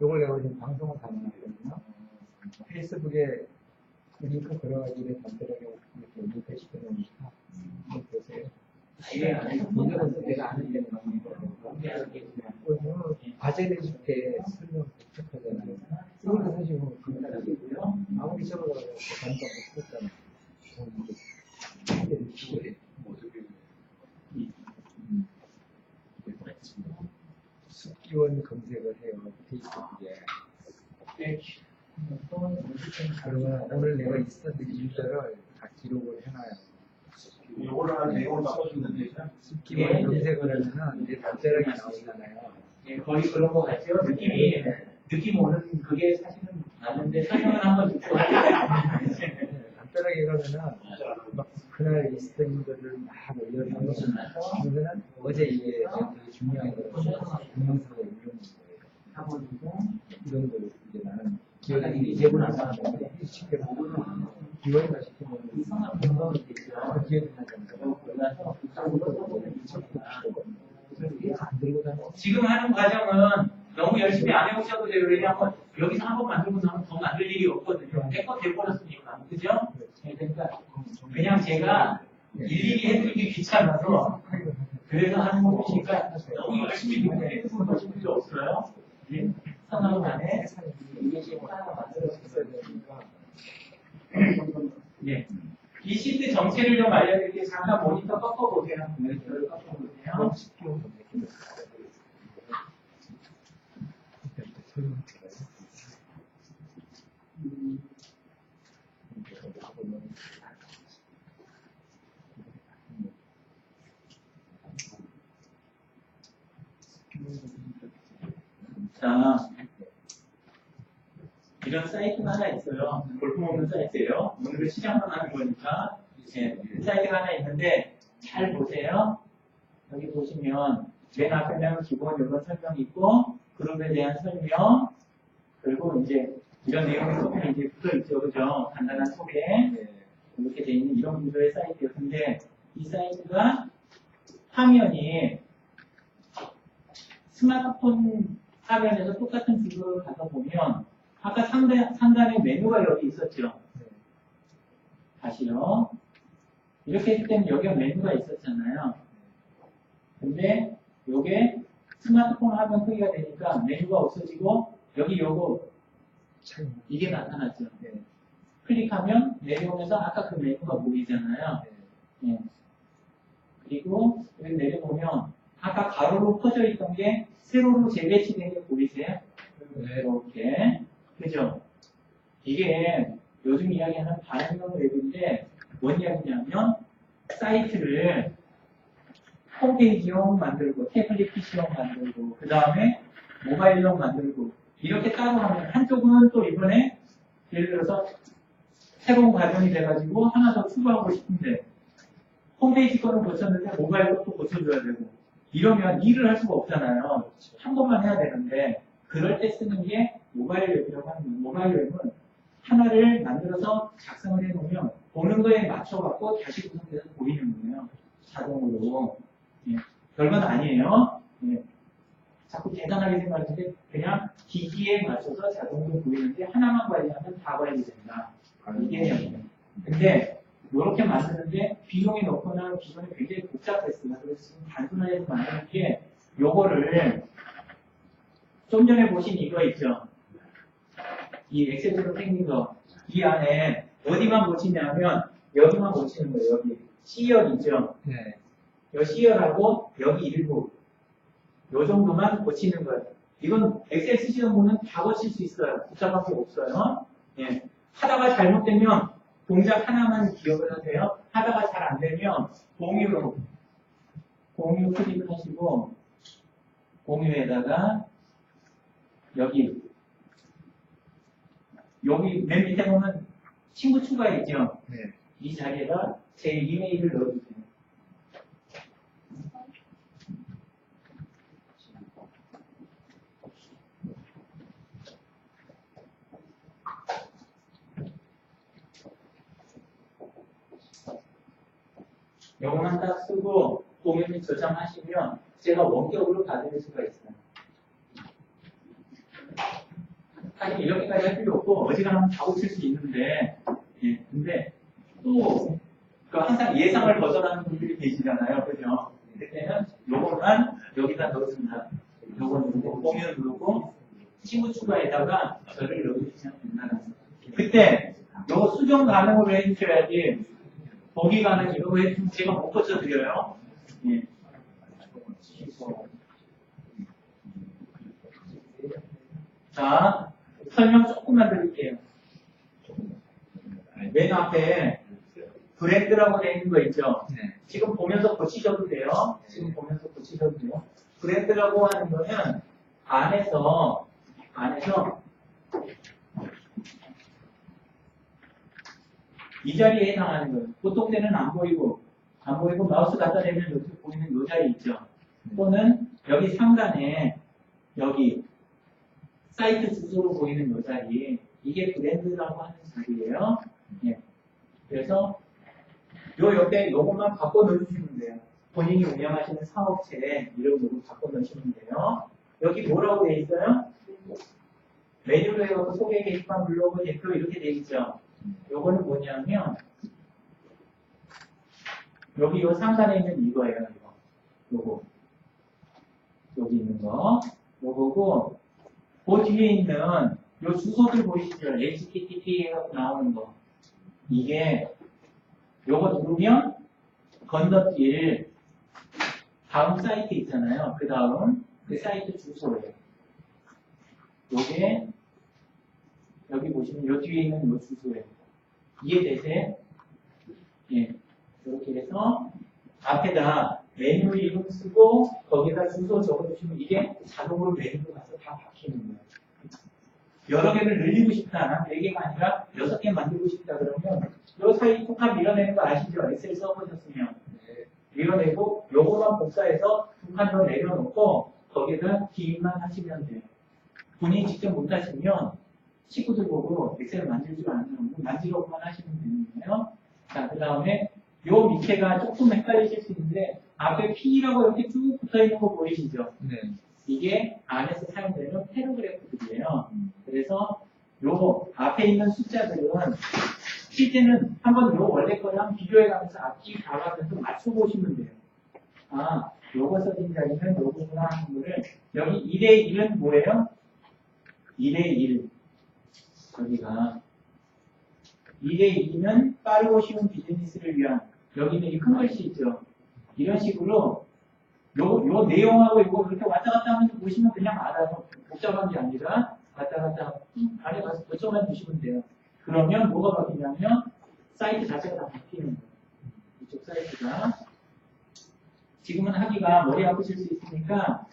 요걸 내가 지금 방송을 가능하거든요. 페이스북에 링크 걸어가지고 담벼락에 이렇게 링크 시켜놓으니까 한번 보세요. 이게 아니고 문제는 내가 아는 데는 과제를 줄때 설명 부족하잖아요. 이것도 사실 뭐 이고요. 아무리 적어도 감정 못 했잖아. 이게 기회 습기원 검색을 해요. 페이스북에. 그러면 오늘 내가 있었던 일들을 다 기록을 해놔요. 요거를 한 내용을 바꿔주면 되죠? 습기원 검색을 하면은 이제 담벼락이 나오잖아요. 예, 거의 그런 거 같아요. 느낌 오는 그게 사실은 맞는데 설명을 한번 듣고 담벼락에 가면은 막 그날 있었던 일들을 막 올려놓으면서 그러면은 어제 이게 되게 중요한 거라서 동영상을 올려놓는 거예요. 이런 거 이제 나는 기억이 잊어버리지 않았는데 쉽게 보면은 기억이나 시키면 금방 기억이 나잖아요. 안 들고 다녀. 지금 하는 과정은 너무 열심히 안 해오셔도 돼요. 왜냐하면 여기서 한 번 만들고 나면 더 만들 일이 없거든요. 내거 돼버렸으니까. 그죠? 네, 그러니까 그냥 제가 일일이 해드리기 귀찮아서 그래서 하는 거니까 너무 열심히 해드리는 필요 없어요. 네. 상황 안에 이게 지금 하나 만들어졌어야 되니까. 네. 이 시트 전체를 좀 알려드릴게요. 잠깐 모니터 꺾어보세요. 모니터를 꺾어보세요. 자, 이런 사이트가 하나 있어요. 볼품없는 사이트예요. 오늘은 시작만 하는 거니까 이제 사이트가 하나 있는데 잘 보세요. 여기 보시면 맨 앞에는 기본 이런 설명이 있고 그룹에 대한 설명 그리고 이제 이런 내용이 소개 이제 붙어 있죠, 그죠? 간단한 소개 이렇게 돼 있는 이런 구조의 사이트예요. 근데 이 사이트가 화면이 스마트폰 화면에서 똑같은 구조를 가서 보면 아까 상단에 메뉴가 여기 있었죠. 다시요. 이렇게 했을 때는 여기가 메뉴가 있었잖아요. 근데 요게 스마트폰 화면 크기가 되니까 메뉴가 없어지고 여기 요거 이게 나타났죠. 클릭하면 내려오면서 아까 그 메뉴가 보이잖아요. 예. 그리고 여기 내려보면 아까 가로로 퍼져 있던 게 세로로 재배치된 게 보이세요? 이렇게. 그죠? 이게 요즘 이야기하는 반응형 웹인데 뭔 이야기냐면 사이트를 홈페이지용 만들고 태블릿 PC용 만들고 그 다음에 모바일용 만들고 이렇게 따로 하면 한쪽은 또 이번에 예를 들어서 새로운 과정이 돼가지고 하나 더 추가하고 싶은데 홈페이지 거는 고쳤는데 모바일 것도 고쳐줘야 되고 이러면 일을 할 수가 없잖아요. 한 번만 해야 되는데 그럴 때 쓰는 게 모바일 웹이라고 하는 거예요. 모바일 웹은 하나를 만들어서 작성을 해놓으면 보는 거에 맞춰갖고 다시 구성돼서 보이는 거예요. 자동으로. 예. 별건 아니에요. 예. 자꾸 대단하게 생각하는데 그냥 기기에 맞춰서 자동으로 보이는데 하나만 관리하면 다 관리된다. 이게 근데 이렇게 만드는데 비용이 높거나 기존에 굉장히 복잡했어요. 그래서 지금 단순화해서 만드는 게 요거를 좀 전에 보신 이거 있죠. 이 엑셀로 생긴 거. 이 안에 어디만 보시냐면 여기만 보시는 거예요. 여기 C열 있죠. 네. 여기 C열하고 여기 일부 요 정도만 고치는 거예요. 이건 엑셀 쓰시는 분은 다 고칠 수 있어요. 복잡한 게 없어요. 예. 하다가 잘못되면 동작 하나만 기억을 하세요. 하다가 잘 안 되면 공유 클릭을 하시고 공유에다가 여기 맨 밑에 보면 친구 추가있죠? 네. 이 자리에다 제 이메일을 넣어주세요. 요거만 딱 쓰고 공유 및 저장하시면 제가 원격으로 받을 수가 있어요. 사실 이렇게까지 할 필요 없고 어지간하면 다 고칠 수 있는데 예, 근데 또 항상 예상을 벗어나는 분들이 계시잖아요. 그죠? 그때는 요것만 여기다 넣어준다. 요거 누르고 공유 누르고 친구 추가에다가 저를 넣어주시면 된다는 거예요. 그때 요거 수정 가능으로 해주셔야지 보기 가능 이거 해주면 제가 못 고쳐드려요. 예. 자, 설명 조금만 드릴게요. 맨 앞에 브랜드라고 되어 있는 거 있죠? 네. 지금 보면서 고치셔도 돼요. 지금 보면서 고치셔도 돼요. 브랜드라고 하는 거는 안에서 이 자리에 해당하는 거예요. 보통 때는 안 보이고 마우스 갖다 대면 이렇게 보이는 이 자리 있죠? 또는 여기 상단에 여기 사이트 주소로 보이는 이 자리 이게 브랜드라고 하는 자리예요. 예. 그래서 요 옆에 요것만 바꿔 넣어주시면 돼요. 본인이 운영하시는 사업체 이름 요거 바꿔 넣으시면 돼요. 여기 뭐라고 되어 있어요? 메뉴로 해갖고 소개 게시판 블로그 대표 이렇게 되어 있죠. 요거는 뭐냐면 여기 요 상단에 있는 이거예요. 요거 여기 있는 거 요거고 그 뒤에 있는 요 주소들 보이시죠? http 해갖고 나오는 거 이게 요거 누르면 건너뛸 다음 사이트 있잖아요. 그 다음 그 사이트 주소예요. 요게 여기 보시면 요 뒤에 있는 요 주소예요. 이해되세요? 예. 이렇게 해서 앞에다 메뉴 이름 쓰고 거기다 주소 적어주시면 이게 자동으로 메뉴로 가서 다 박히는 거예요. 여러 개를 늘리고 싶다. 4개가 아니라 6개 만들고 싶다 그러면 요 사이 톡합 밀어내는 거 아시죠? 엑셀 써보셨으면 밀어내고 요거만 복사해서 2칸 더 내려놓고 거기다 기입만 하시면 돼요. 본인이 직접 못하시면 친구들 보고 엑셀을 만질 줄 아는 만지려고만 하시면 되는 거예요. 자, 그 다음에 요 밑에가 조금 헷갈리실 수 있는데 앞에 P라고 이렇게 쭉 붙어있는 거 보이시죠? 네. 이게 안에서 사용되는 패러그래프들이에요. 그래서 요 앞에 있는 숫자들은 실제는 한번 요 원래 거랑 비교해가면서 앞뒤 가가면서 맞춰보시면 돼요. 아, 요거 써진 자리는 요거구나 하는 거를 여기 1의 1은 뭐예요? 1의 1 여기가 1의 2는 빠르고 쉬운 비즈니스를 위한 여기는 이 큰 글씨 있죠? 이런 식으로 요 내용하고 이거 그렇게 왔다 갔다 하면서 보시면 그냥 알아요. 복잡한 게 아니라 왔다 갔다 안에 가서 거쳐만 주시면 돼요. 그러면 뭐가 바뀌냐면 사이트 자체가 다 바뀌는 거예요. 이쪽 사이트가. 지금은 하기가 머리 아프실 수 있으니까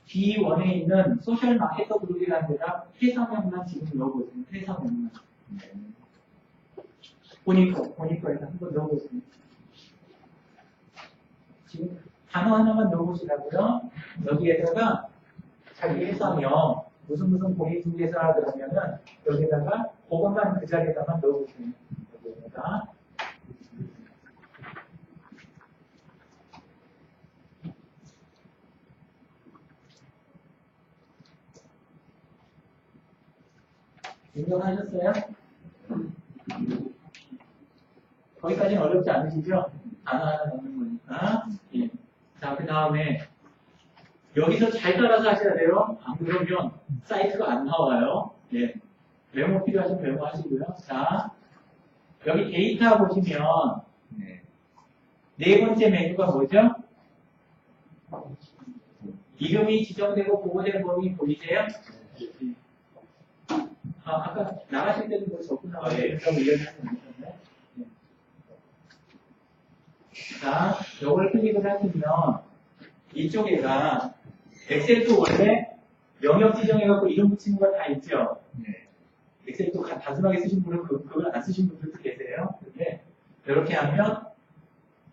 B1에 있는 소셜 마케터 그룹이라는 데다 회사명만 지금 넣어보세요. 회사명만. 보니까에다 한번 넣어보세요. 지금 단어 하나만 넣어보시라고요. 여기에다가 자기 회사명 무슨 공익중개사 그러면은 여기다가 그것만 그 자리에다가 넣어보세요. 여기에다가 인정하셨어요? 거기까지는 어렵지 않으시죠? 단어 하나 넣는 거니까. 예. 자, 그 다음에 여기서 잘 따라서 하셔야 돼요. 안 그러면 사이트가 안 나와요. 예. 메모 필요하시면 메모 하시고요. 자, 여기 데이터 보시면 네 번째 메뉴가 뭐죠? 이름이 지정되고 보고된 범위 보이세요? 아까 나가실 때도 뭐 적고 나가신다고 이야기하셨는데. 자, 요걸 클릭을 하시면 이쪽에가 엑셀도 원래 영역 지정해갖고 이름 붙이는 거 다 있죠? 엑셀도 단순하게 쓰신 분은 그걸 안 쓰신 분들도 계세요. 근데 이렇게 하면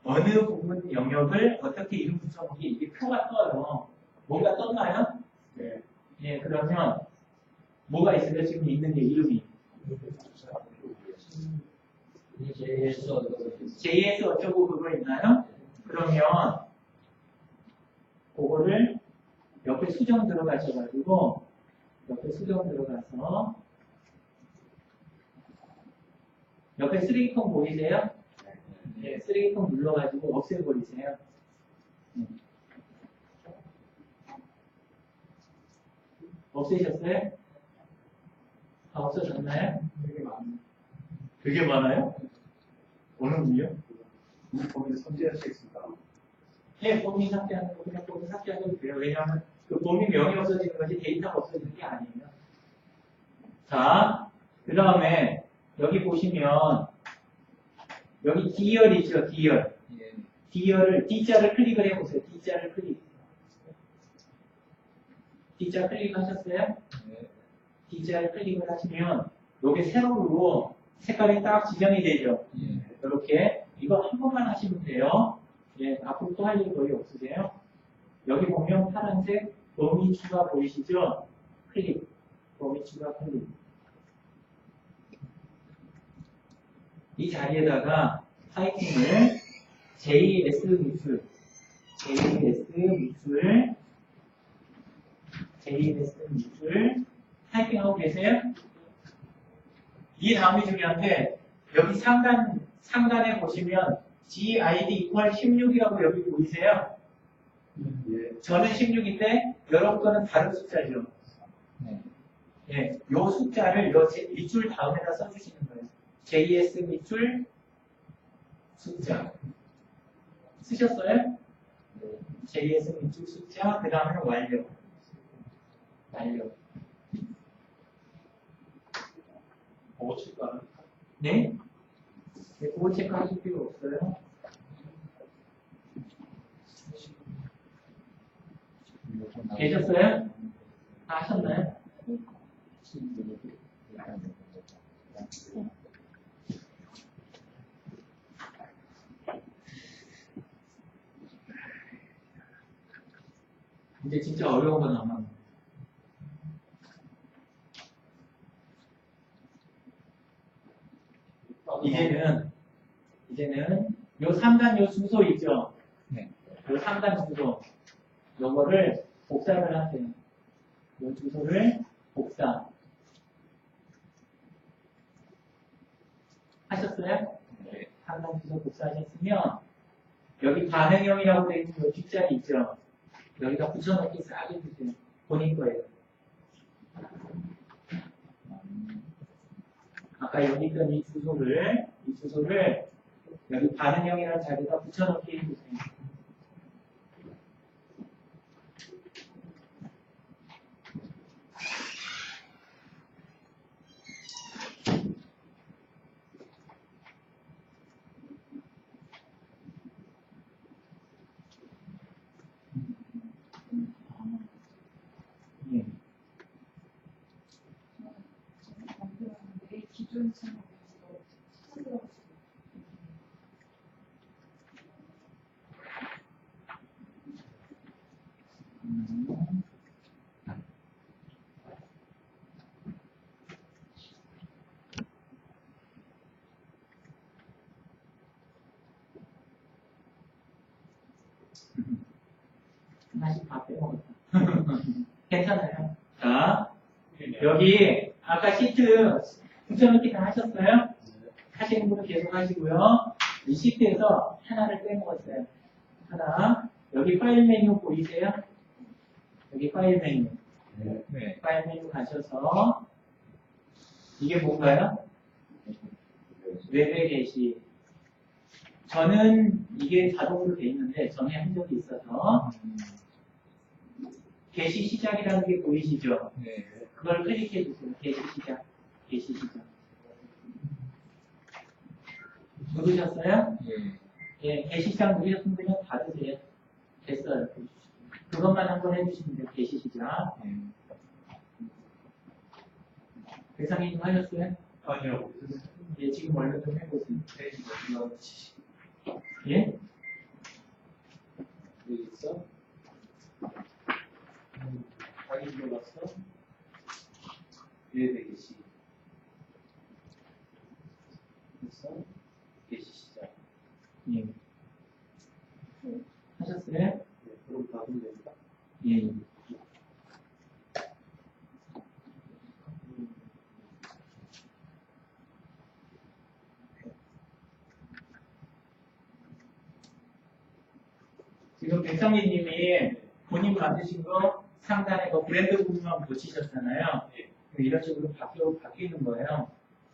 어느 부분 영역을 어떻게 이름 붙여보기 이게 표가 떠요. 뭔가 떴나요? 네. 예, 그러면 뭐가 있어요? 지금 있는 게 이름이. JS 어쩌고 그거 있나요? 그러면 그거를 옆에 수정 들어가셔가지고 옆에 수정 들어가서 옆에 쓰레기통 보이세요? 네, 쓰레기통 눌러가지고 없애버리세요. 없애셨어요? 다 없어졌나요? 되게 많아요? 어느 분이요? 거기서 선제할 수 있습니다. 네, 범위 삭제하는 거 그냥 범위 삭제하셔도 돼요. 왜냐하면 그 범위 명이 없어지는 거지 데이터가 없어지는 게 아니에요. 자, 그 다음에 여기 보시면 여기 D열 있죠, D열. D열을 D자를 클릭을 해보세요. D자를 클릭. D자 클릭하셨어요? D자를 클릭을 하시면 여기 세로로 색깔이 딱 지정이 되죠. 이렇게 이거 한 번만 하시면 돼요. 예, 앞으로 또 할 일 거의 없으세요. 여기 보면 파란색 범위 추가 보이시죠? 클릭. 범위 추가 클릭. 이 자리에다가 타이핑을 JS 미술 타이핑하고 계세요? 이 다음이 중요한데 여기 상단에 보시면 GID 이퀄 16이라고 여기 보이세요? 예. 저는 16인데 여러분 거는 다른 숫자죠. 예, 요 숫자를 요 밑줄 다음에다 써주시는 거예요. JS 밑줄 숫자 쓰셨어요? JS 밑줄 숫자 그 다음에는 완료. 보고 칠까요? 네? 네, 그거 체크하실 필요 없어요. 계셨어요? 다 하셨나요? 이제 진짜 어려운 거 남았네. 이제는 요 3단 요 주소 있죠? 네. 요 3단 주소 요거를 복사를 하세요. 요 주소를 복사 하셨어요? 네. 3단 주소 복사하셨으면 여기 반응형이라고 되어 있는 요 뒷자리 있죠? 여기다 붙여넣기 싹 해주세요. 본인 거예요. 아까 여기 있던 이 주소를 여기 반응형이라는 자리에다 붙여넣기 해주세요. 예. 기존 채널에서 찾아들어가지고 하나씩 다 빼먹었다. 괜찮아요. 자, 여기 아까 시트 붙여넣기 다 하셨어요? 하시는 분은 계속 하시고요. 이 시트에서 하나를 빼먹었어요. 하나. 여기 파일 메뉴 보이세요? 여기 파일 메뉴. 네. 파일 메뉴 가셔서 이게 뭔가요? 웹에 게시. 저는 이게 자동으로 돼 있는데 전에 한 적이 있어서 게시 시작이라는 게 보이시죠? 네. 그걸 클릭해 주세요. 게시 시작. 게시 시작. 누르셨어요? 예. 예, 게시 시작 누르셨으면 닫으세요. 됐어요. 그것만 한번 해주시면 돼요. 게시 시작. 예. 대상님 하셨어요? 아니요. 예, 지금 얼른 좀 해보세요. 이거 예? 여기 있어? 확인 들어갔어? 위에 대기시. 됐어? 게시 시작. 예. 하셨어요? 네, 그럼 닫으면 됩니다. 예. 지금 백성희님이 본인 만드신 거 상단에 그 브랜드 부분만 붙이셨잖아요. 이런 식으로 바뀌는 거예요.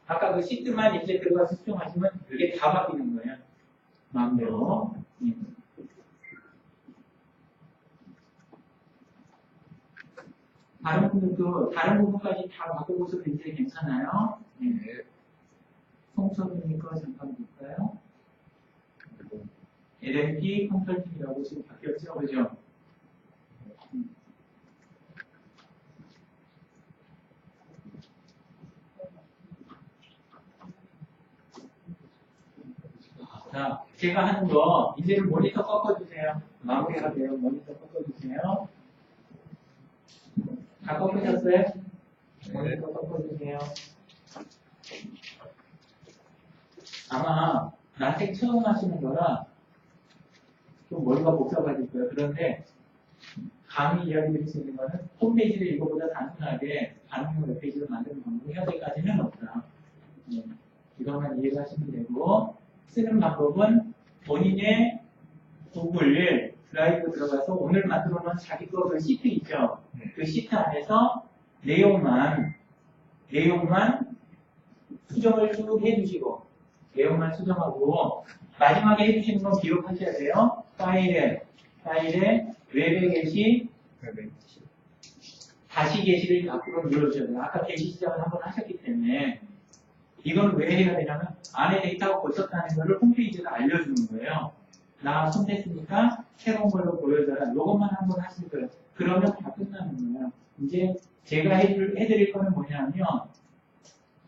아까 그 시트만 이제 들어가서 수정하시면 이게 다 바뀌는 거예요. 마음대로. 다른 분들도 다른 부분까지 다 바꿔보셔도 이제 괜찮아요. 네. 송철이니까 잠깐 볼까요? LMP 컨설팅이라고 지금 바뀌었죠, 그죠? 자, 제가 하는 거 이제는 모니터 꺾어주세요. 마무리가 돼요. 모니터 꺾어주세요. 다 꺾으셨어요? 모니터 꺾어주세요. 아마 난생 처음 하시는 거라 좀 머리가 복잡하실 거예요. 그런데 감히 이야기 드릴 수 있는 거는 홈페이지를 이거보다 단순하게 반응형 웹페이지를 만드는 방법이 현재까지는 없다. 이것만 이해하시면 되고, 쓰는 방법은 본인의 구글 드라이브 들어가서 오늘 만들어 놓은 자기 거 그 시트 있죠? 그 시트 안에서 내용만 수정을 쭉 해주시고, 내용만 수정하고, 마지막에 해주시는 건 기록하셔야 돼요. 파일에 웹에 게시, 다시 게시를 앞으로 눌러주셔야 돼요. 아까 게시 시작을 한번 하셨기 때문에 이건 왜 해야 되냐면 안에 데이터가 고쳤다는 것을 홈페이지에서 알려주는 거예요. 나 손댔으니까 새로운 걸로 보여줘라. 이것만 한번 하실 거예요. 그러면 다 끝나는 거예요. 이제 제가 해드릴 거는 뭐냐면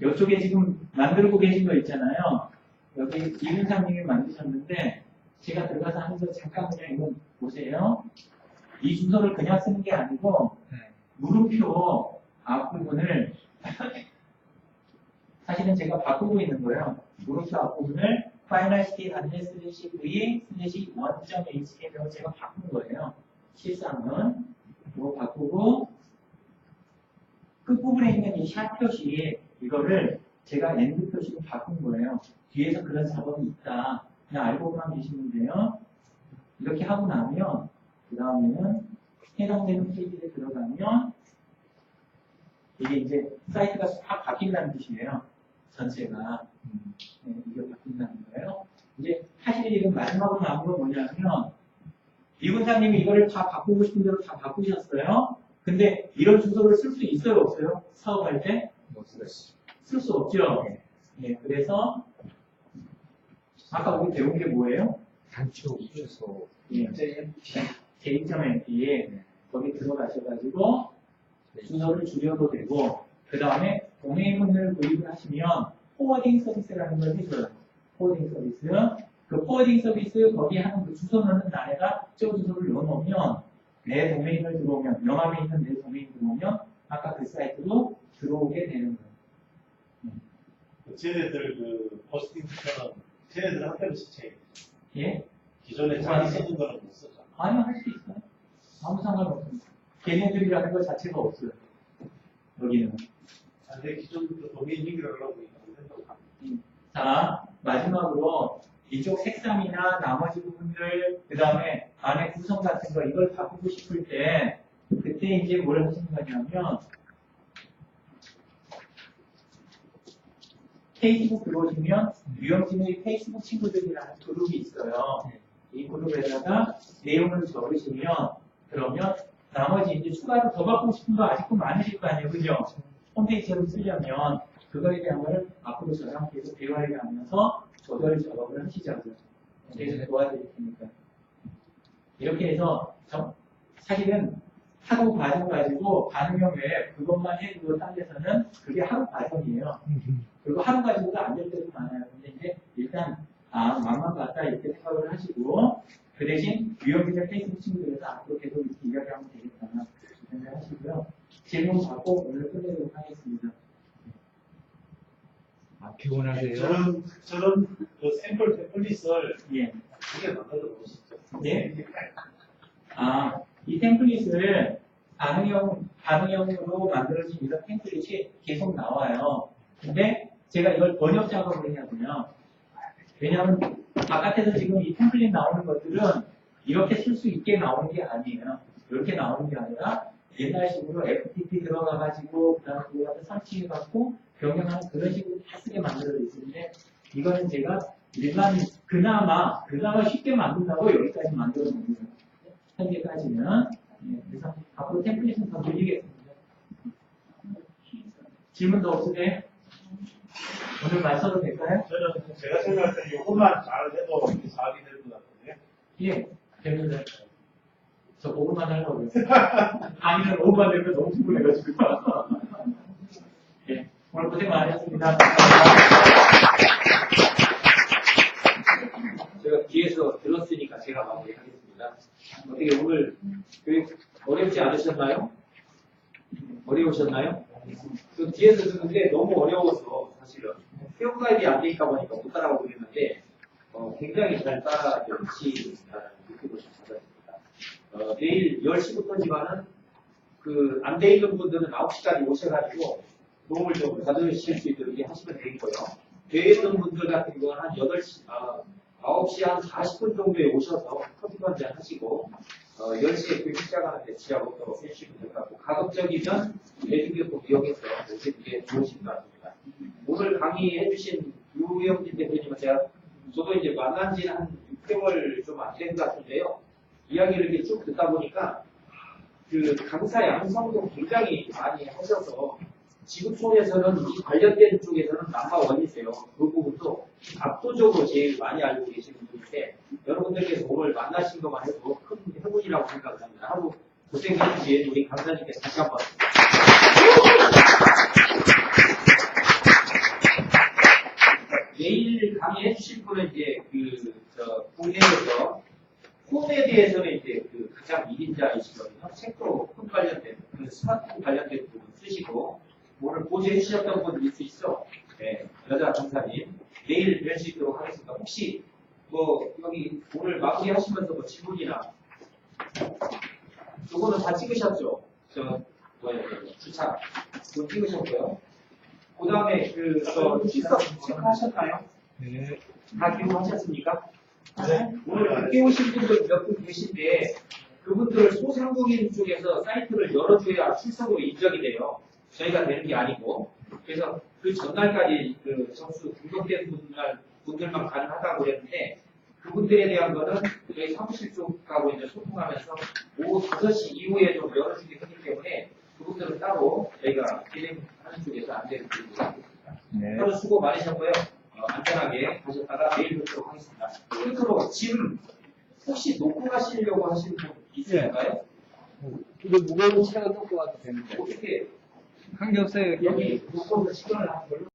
이쪽에 지금 만들고 계신 거 있잖아요. 여기 이윤상님이 만드셨는데 제가 들어가서 하는 거 잠깐 그냥 이거 보세요. 이 순서를 그냥 쓰는 게 아니고 물음표 앞부분을 사실은 제가 바꾸고 있는 거예요. 물음표 앞부분을 final state /v/1.html로 제가 바꾼 거예요. 실상은 이거 바꾸고 끝부분에 있는 이 샵 표시 이거를 제가 엔드 표시로 바꾼 거예요. 뒤에서 그런 작업이 있다. 그냥 알고만 계시면 돼요. 이렇게 하고 나면 그 다음에는 해당되는 페이지에 들어가면 이게 이제 사이트가 다 바뀐다는 뜻이에요. 전체가. 이게 바뀐다는 거예요. 이제 사실 지금 마지막으로 나온 건 뭐냐면 이군사님이 이거를 다 바꾸고 싶은 대로 다 바꾸셨어요. 근데 이런 주소를 쓸 수 있어요, 없어요? 사업할 때? 쓸 수 없죠. 네, 그래서 아까 우리 배운 게 뭐예요? 단축 주소. 예, j.mp 거기 들어가셔가지고 주소를 줄여도 되고 그 다음에 도메인문을 구입을 하시면 포워딩 서비스라는 걸 해줘요. 포워딩 서비스. 그 포워딩 서비스 거기 하는 그 주소 넣는 안에다 저 주소를 넣어놓으면 내 도메인을 들어오면 명함에 있는 내 도메인 들어오면 아까 그 사이트로 들어오게 되는 거예요. 쟤네들 그 포스팅처럼 쟤네들 학교를 시체. 예? 기존에 자기 쓰는 거는 못 쓰잖아. 아니요, 할 수 있어요. 아무 상관없습니다. 걔네들이라는 것 자체가 없어요. 여기는. 근데 기존 그 도메인 얘기를 하려고 보니까 안 된다고. 자, 마지막으로 이쪽 색상이나 나머지 부분들, 그 다음에 안에 구성 같은 거, 이걸 바꾸고 싶을 때, 그때 이제 뭘 하시는 거냐면, 페이스북 들어오시면, 유영진의 페이스북 친구들이라는 그룹이 있어요. 이 그룹에다가 내용을 적으시면, 그러면 나머지 이제 추가로 더 받고 싶은 거 아직도 많으실 거 아니에요. 그죠? 홈페이지로 쓰려면 그거에 대한 거를 앞으로 저랑 계속 대화를 하면서 조절 작업을 하시자고요. 그래서 도와드릴 테니까. 이렇게 해서 사실은 하루 과정 가지고 반응형 외에 그것만 해도 딴 데서는 그게 하루 과정이에요. 그리고 하루 가지고도 안 될 때도 많아요. 근데 이제 일단 맛만 봤다 이렇게 생각을 하시고 그 대신 유형기자 페이스북 친구들에서 앞으로 계속 이렇게 이야기하면 되겠다 생각하시고요. 질문 받고 오늘 끝내도록 하겠습니다. 피곤하세요? 저런 그 샘플 템플릿을 예. 크게 만들어 보시죠. 네. 이 템플릿을 반응형으로 만들어진 이런 템플릿이 계속 나와요. 근데 제가 이걸 번역 작업을 해야군요. 왜냐하면 바깥에서 지금 이 템플릿 나오는 것들은 이렇게 쓸 수 있게 나오는 게 아니에요. 이렇게 나오는 게 아니라 옛날식으로 FTP 들어가가지고 그다음에 그거를 설치해갖고 변경하는 그런 식으로 다 쓰게 만들어져 있는데 이거는 제가 그나마 쉽게 만든다고 여기까지 만들어 놓은 거예요. 현재까지는. 예, 그래서 앞으로 템플릿은 더 늘리겠습니다. 질문도 없으세요? 오늘 말 써도 될까요? 저는 제가 생각할 때 이것만 잘해도 이렇게 사업이 될 것 같은데. 예, 됩니다. 저 오후만 하려고요. 강의는 오후만 되면 너무 피곤해가지고. 예, 오늘 고생 많으셨습니다. 제가 뒤에서 들었으니까 제가 마무리하겠습니다. 어떻게 오늘 교육 어렵지 않으셨나요? 어려우셨나요? 그 뒤에서 듣는데 너무 어려워서 사실은 회원 가입이 안 돼 있다 보니까 못 따라가고 있는데 굉장히 잘 따라오시다는 느낌을 좀 받았습니다. 내일 10시부터지만은 그 안 돼 있는 분들은 9시까지 오셔가지고 도움을 좀 받으실 수 있도록 이렇게 하시면 되고요. 되어 있는 분들 같은 경우는 한 9시 한 40분 정도에 오셔서 커피 한잔 하시고 10시에 교육 시작하는데 지하고 없도록 해주시면 될 것 같고 가급적이면 대중교통 이용해서 오시는 게 좋으신 것 같습니다. 오늘 강의해주신 유영진 대표님은 저도 이제 만난 지 한 6개월 좀 안 된 것 같은데요. 이야기를 이렇게 쭉 듣다 보니까 그 강사 양성도 굉장히 많이 하셔서 지구촌에서는 이 관련된 쪽에서는 넘버원이세요. 그 부분도 압도적으로 제일 많이 알고 계시는 분인데 여러분들께서 오늘 만나신 것만 해도 큰 행운이라고 생각을 합니다. 하루 고생해주신 우리 강사님께서 다시 한번 내일 강의해 주실 분은 이제 국내에서 홈에 대해서는 이제 그 가장 1인자이시거든요. 책도 폰 관련된 그 스마트폰 관련된 부분 쓰시고 오늘 보조해 주셨던 분 있을 수 있어? 네, 여자 강사님. 내일 뵐 수 있도록 하겠습니다. 혹시 여기 오늘 마무리 하시면서 질문이나 요거는 다 찍으셨죠? 주차. 그거 찍으셨고요. 그 다음에 출석 체크하셨나요? 네. 다 기록하셨습니까? 네. 오늘 늦게 오신 분들 몇 분 계신데 그분들을 소상공인 쪽에서 사이트를 열어줘야 출석으로 인정이 돼요. 저희가 되는 게 아니고. 그래서 그 전날까지 그 점수 등록된 분들만 가능하다고 그랬는데 그분들에 대한 거는 저희 사무실 쪽하고 이제 소통하면서 오후 5시 이후에 좀 열어주기 하기 때문에 그분들은 따로 저희가 진행하는 쪽에서 안 되는 분들이 있습니다. 네. 하루 수고 많으셨고요. 안전하게 가셨다가 내일 뵙도록 하겠습니다. 끝으로 짐 혹시 놓고 가시려고 하시는 분 있으실까요? 이거 무거운 차가 놓고 와도 되는데. 어떻게 관계 없어요. 여기 놓고 시간을 하는 걸로?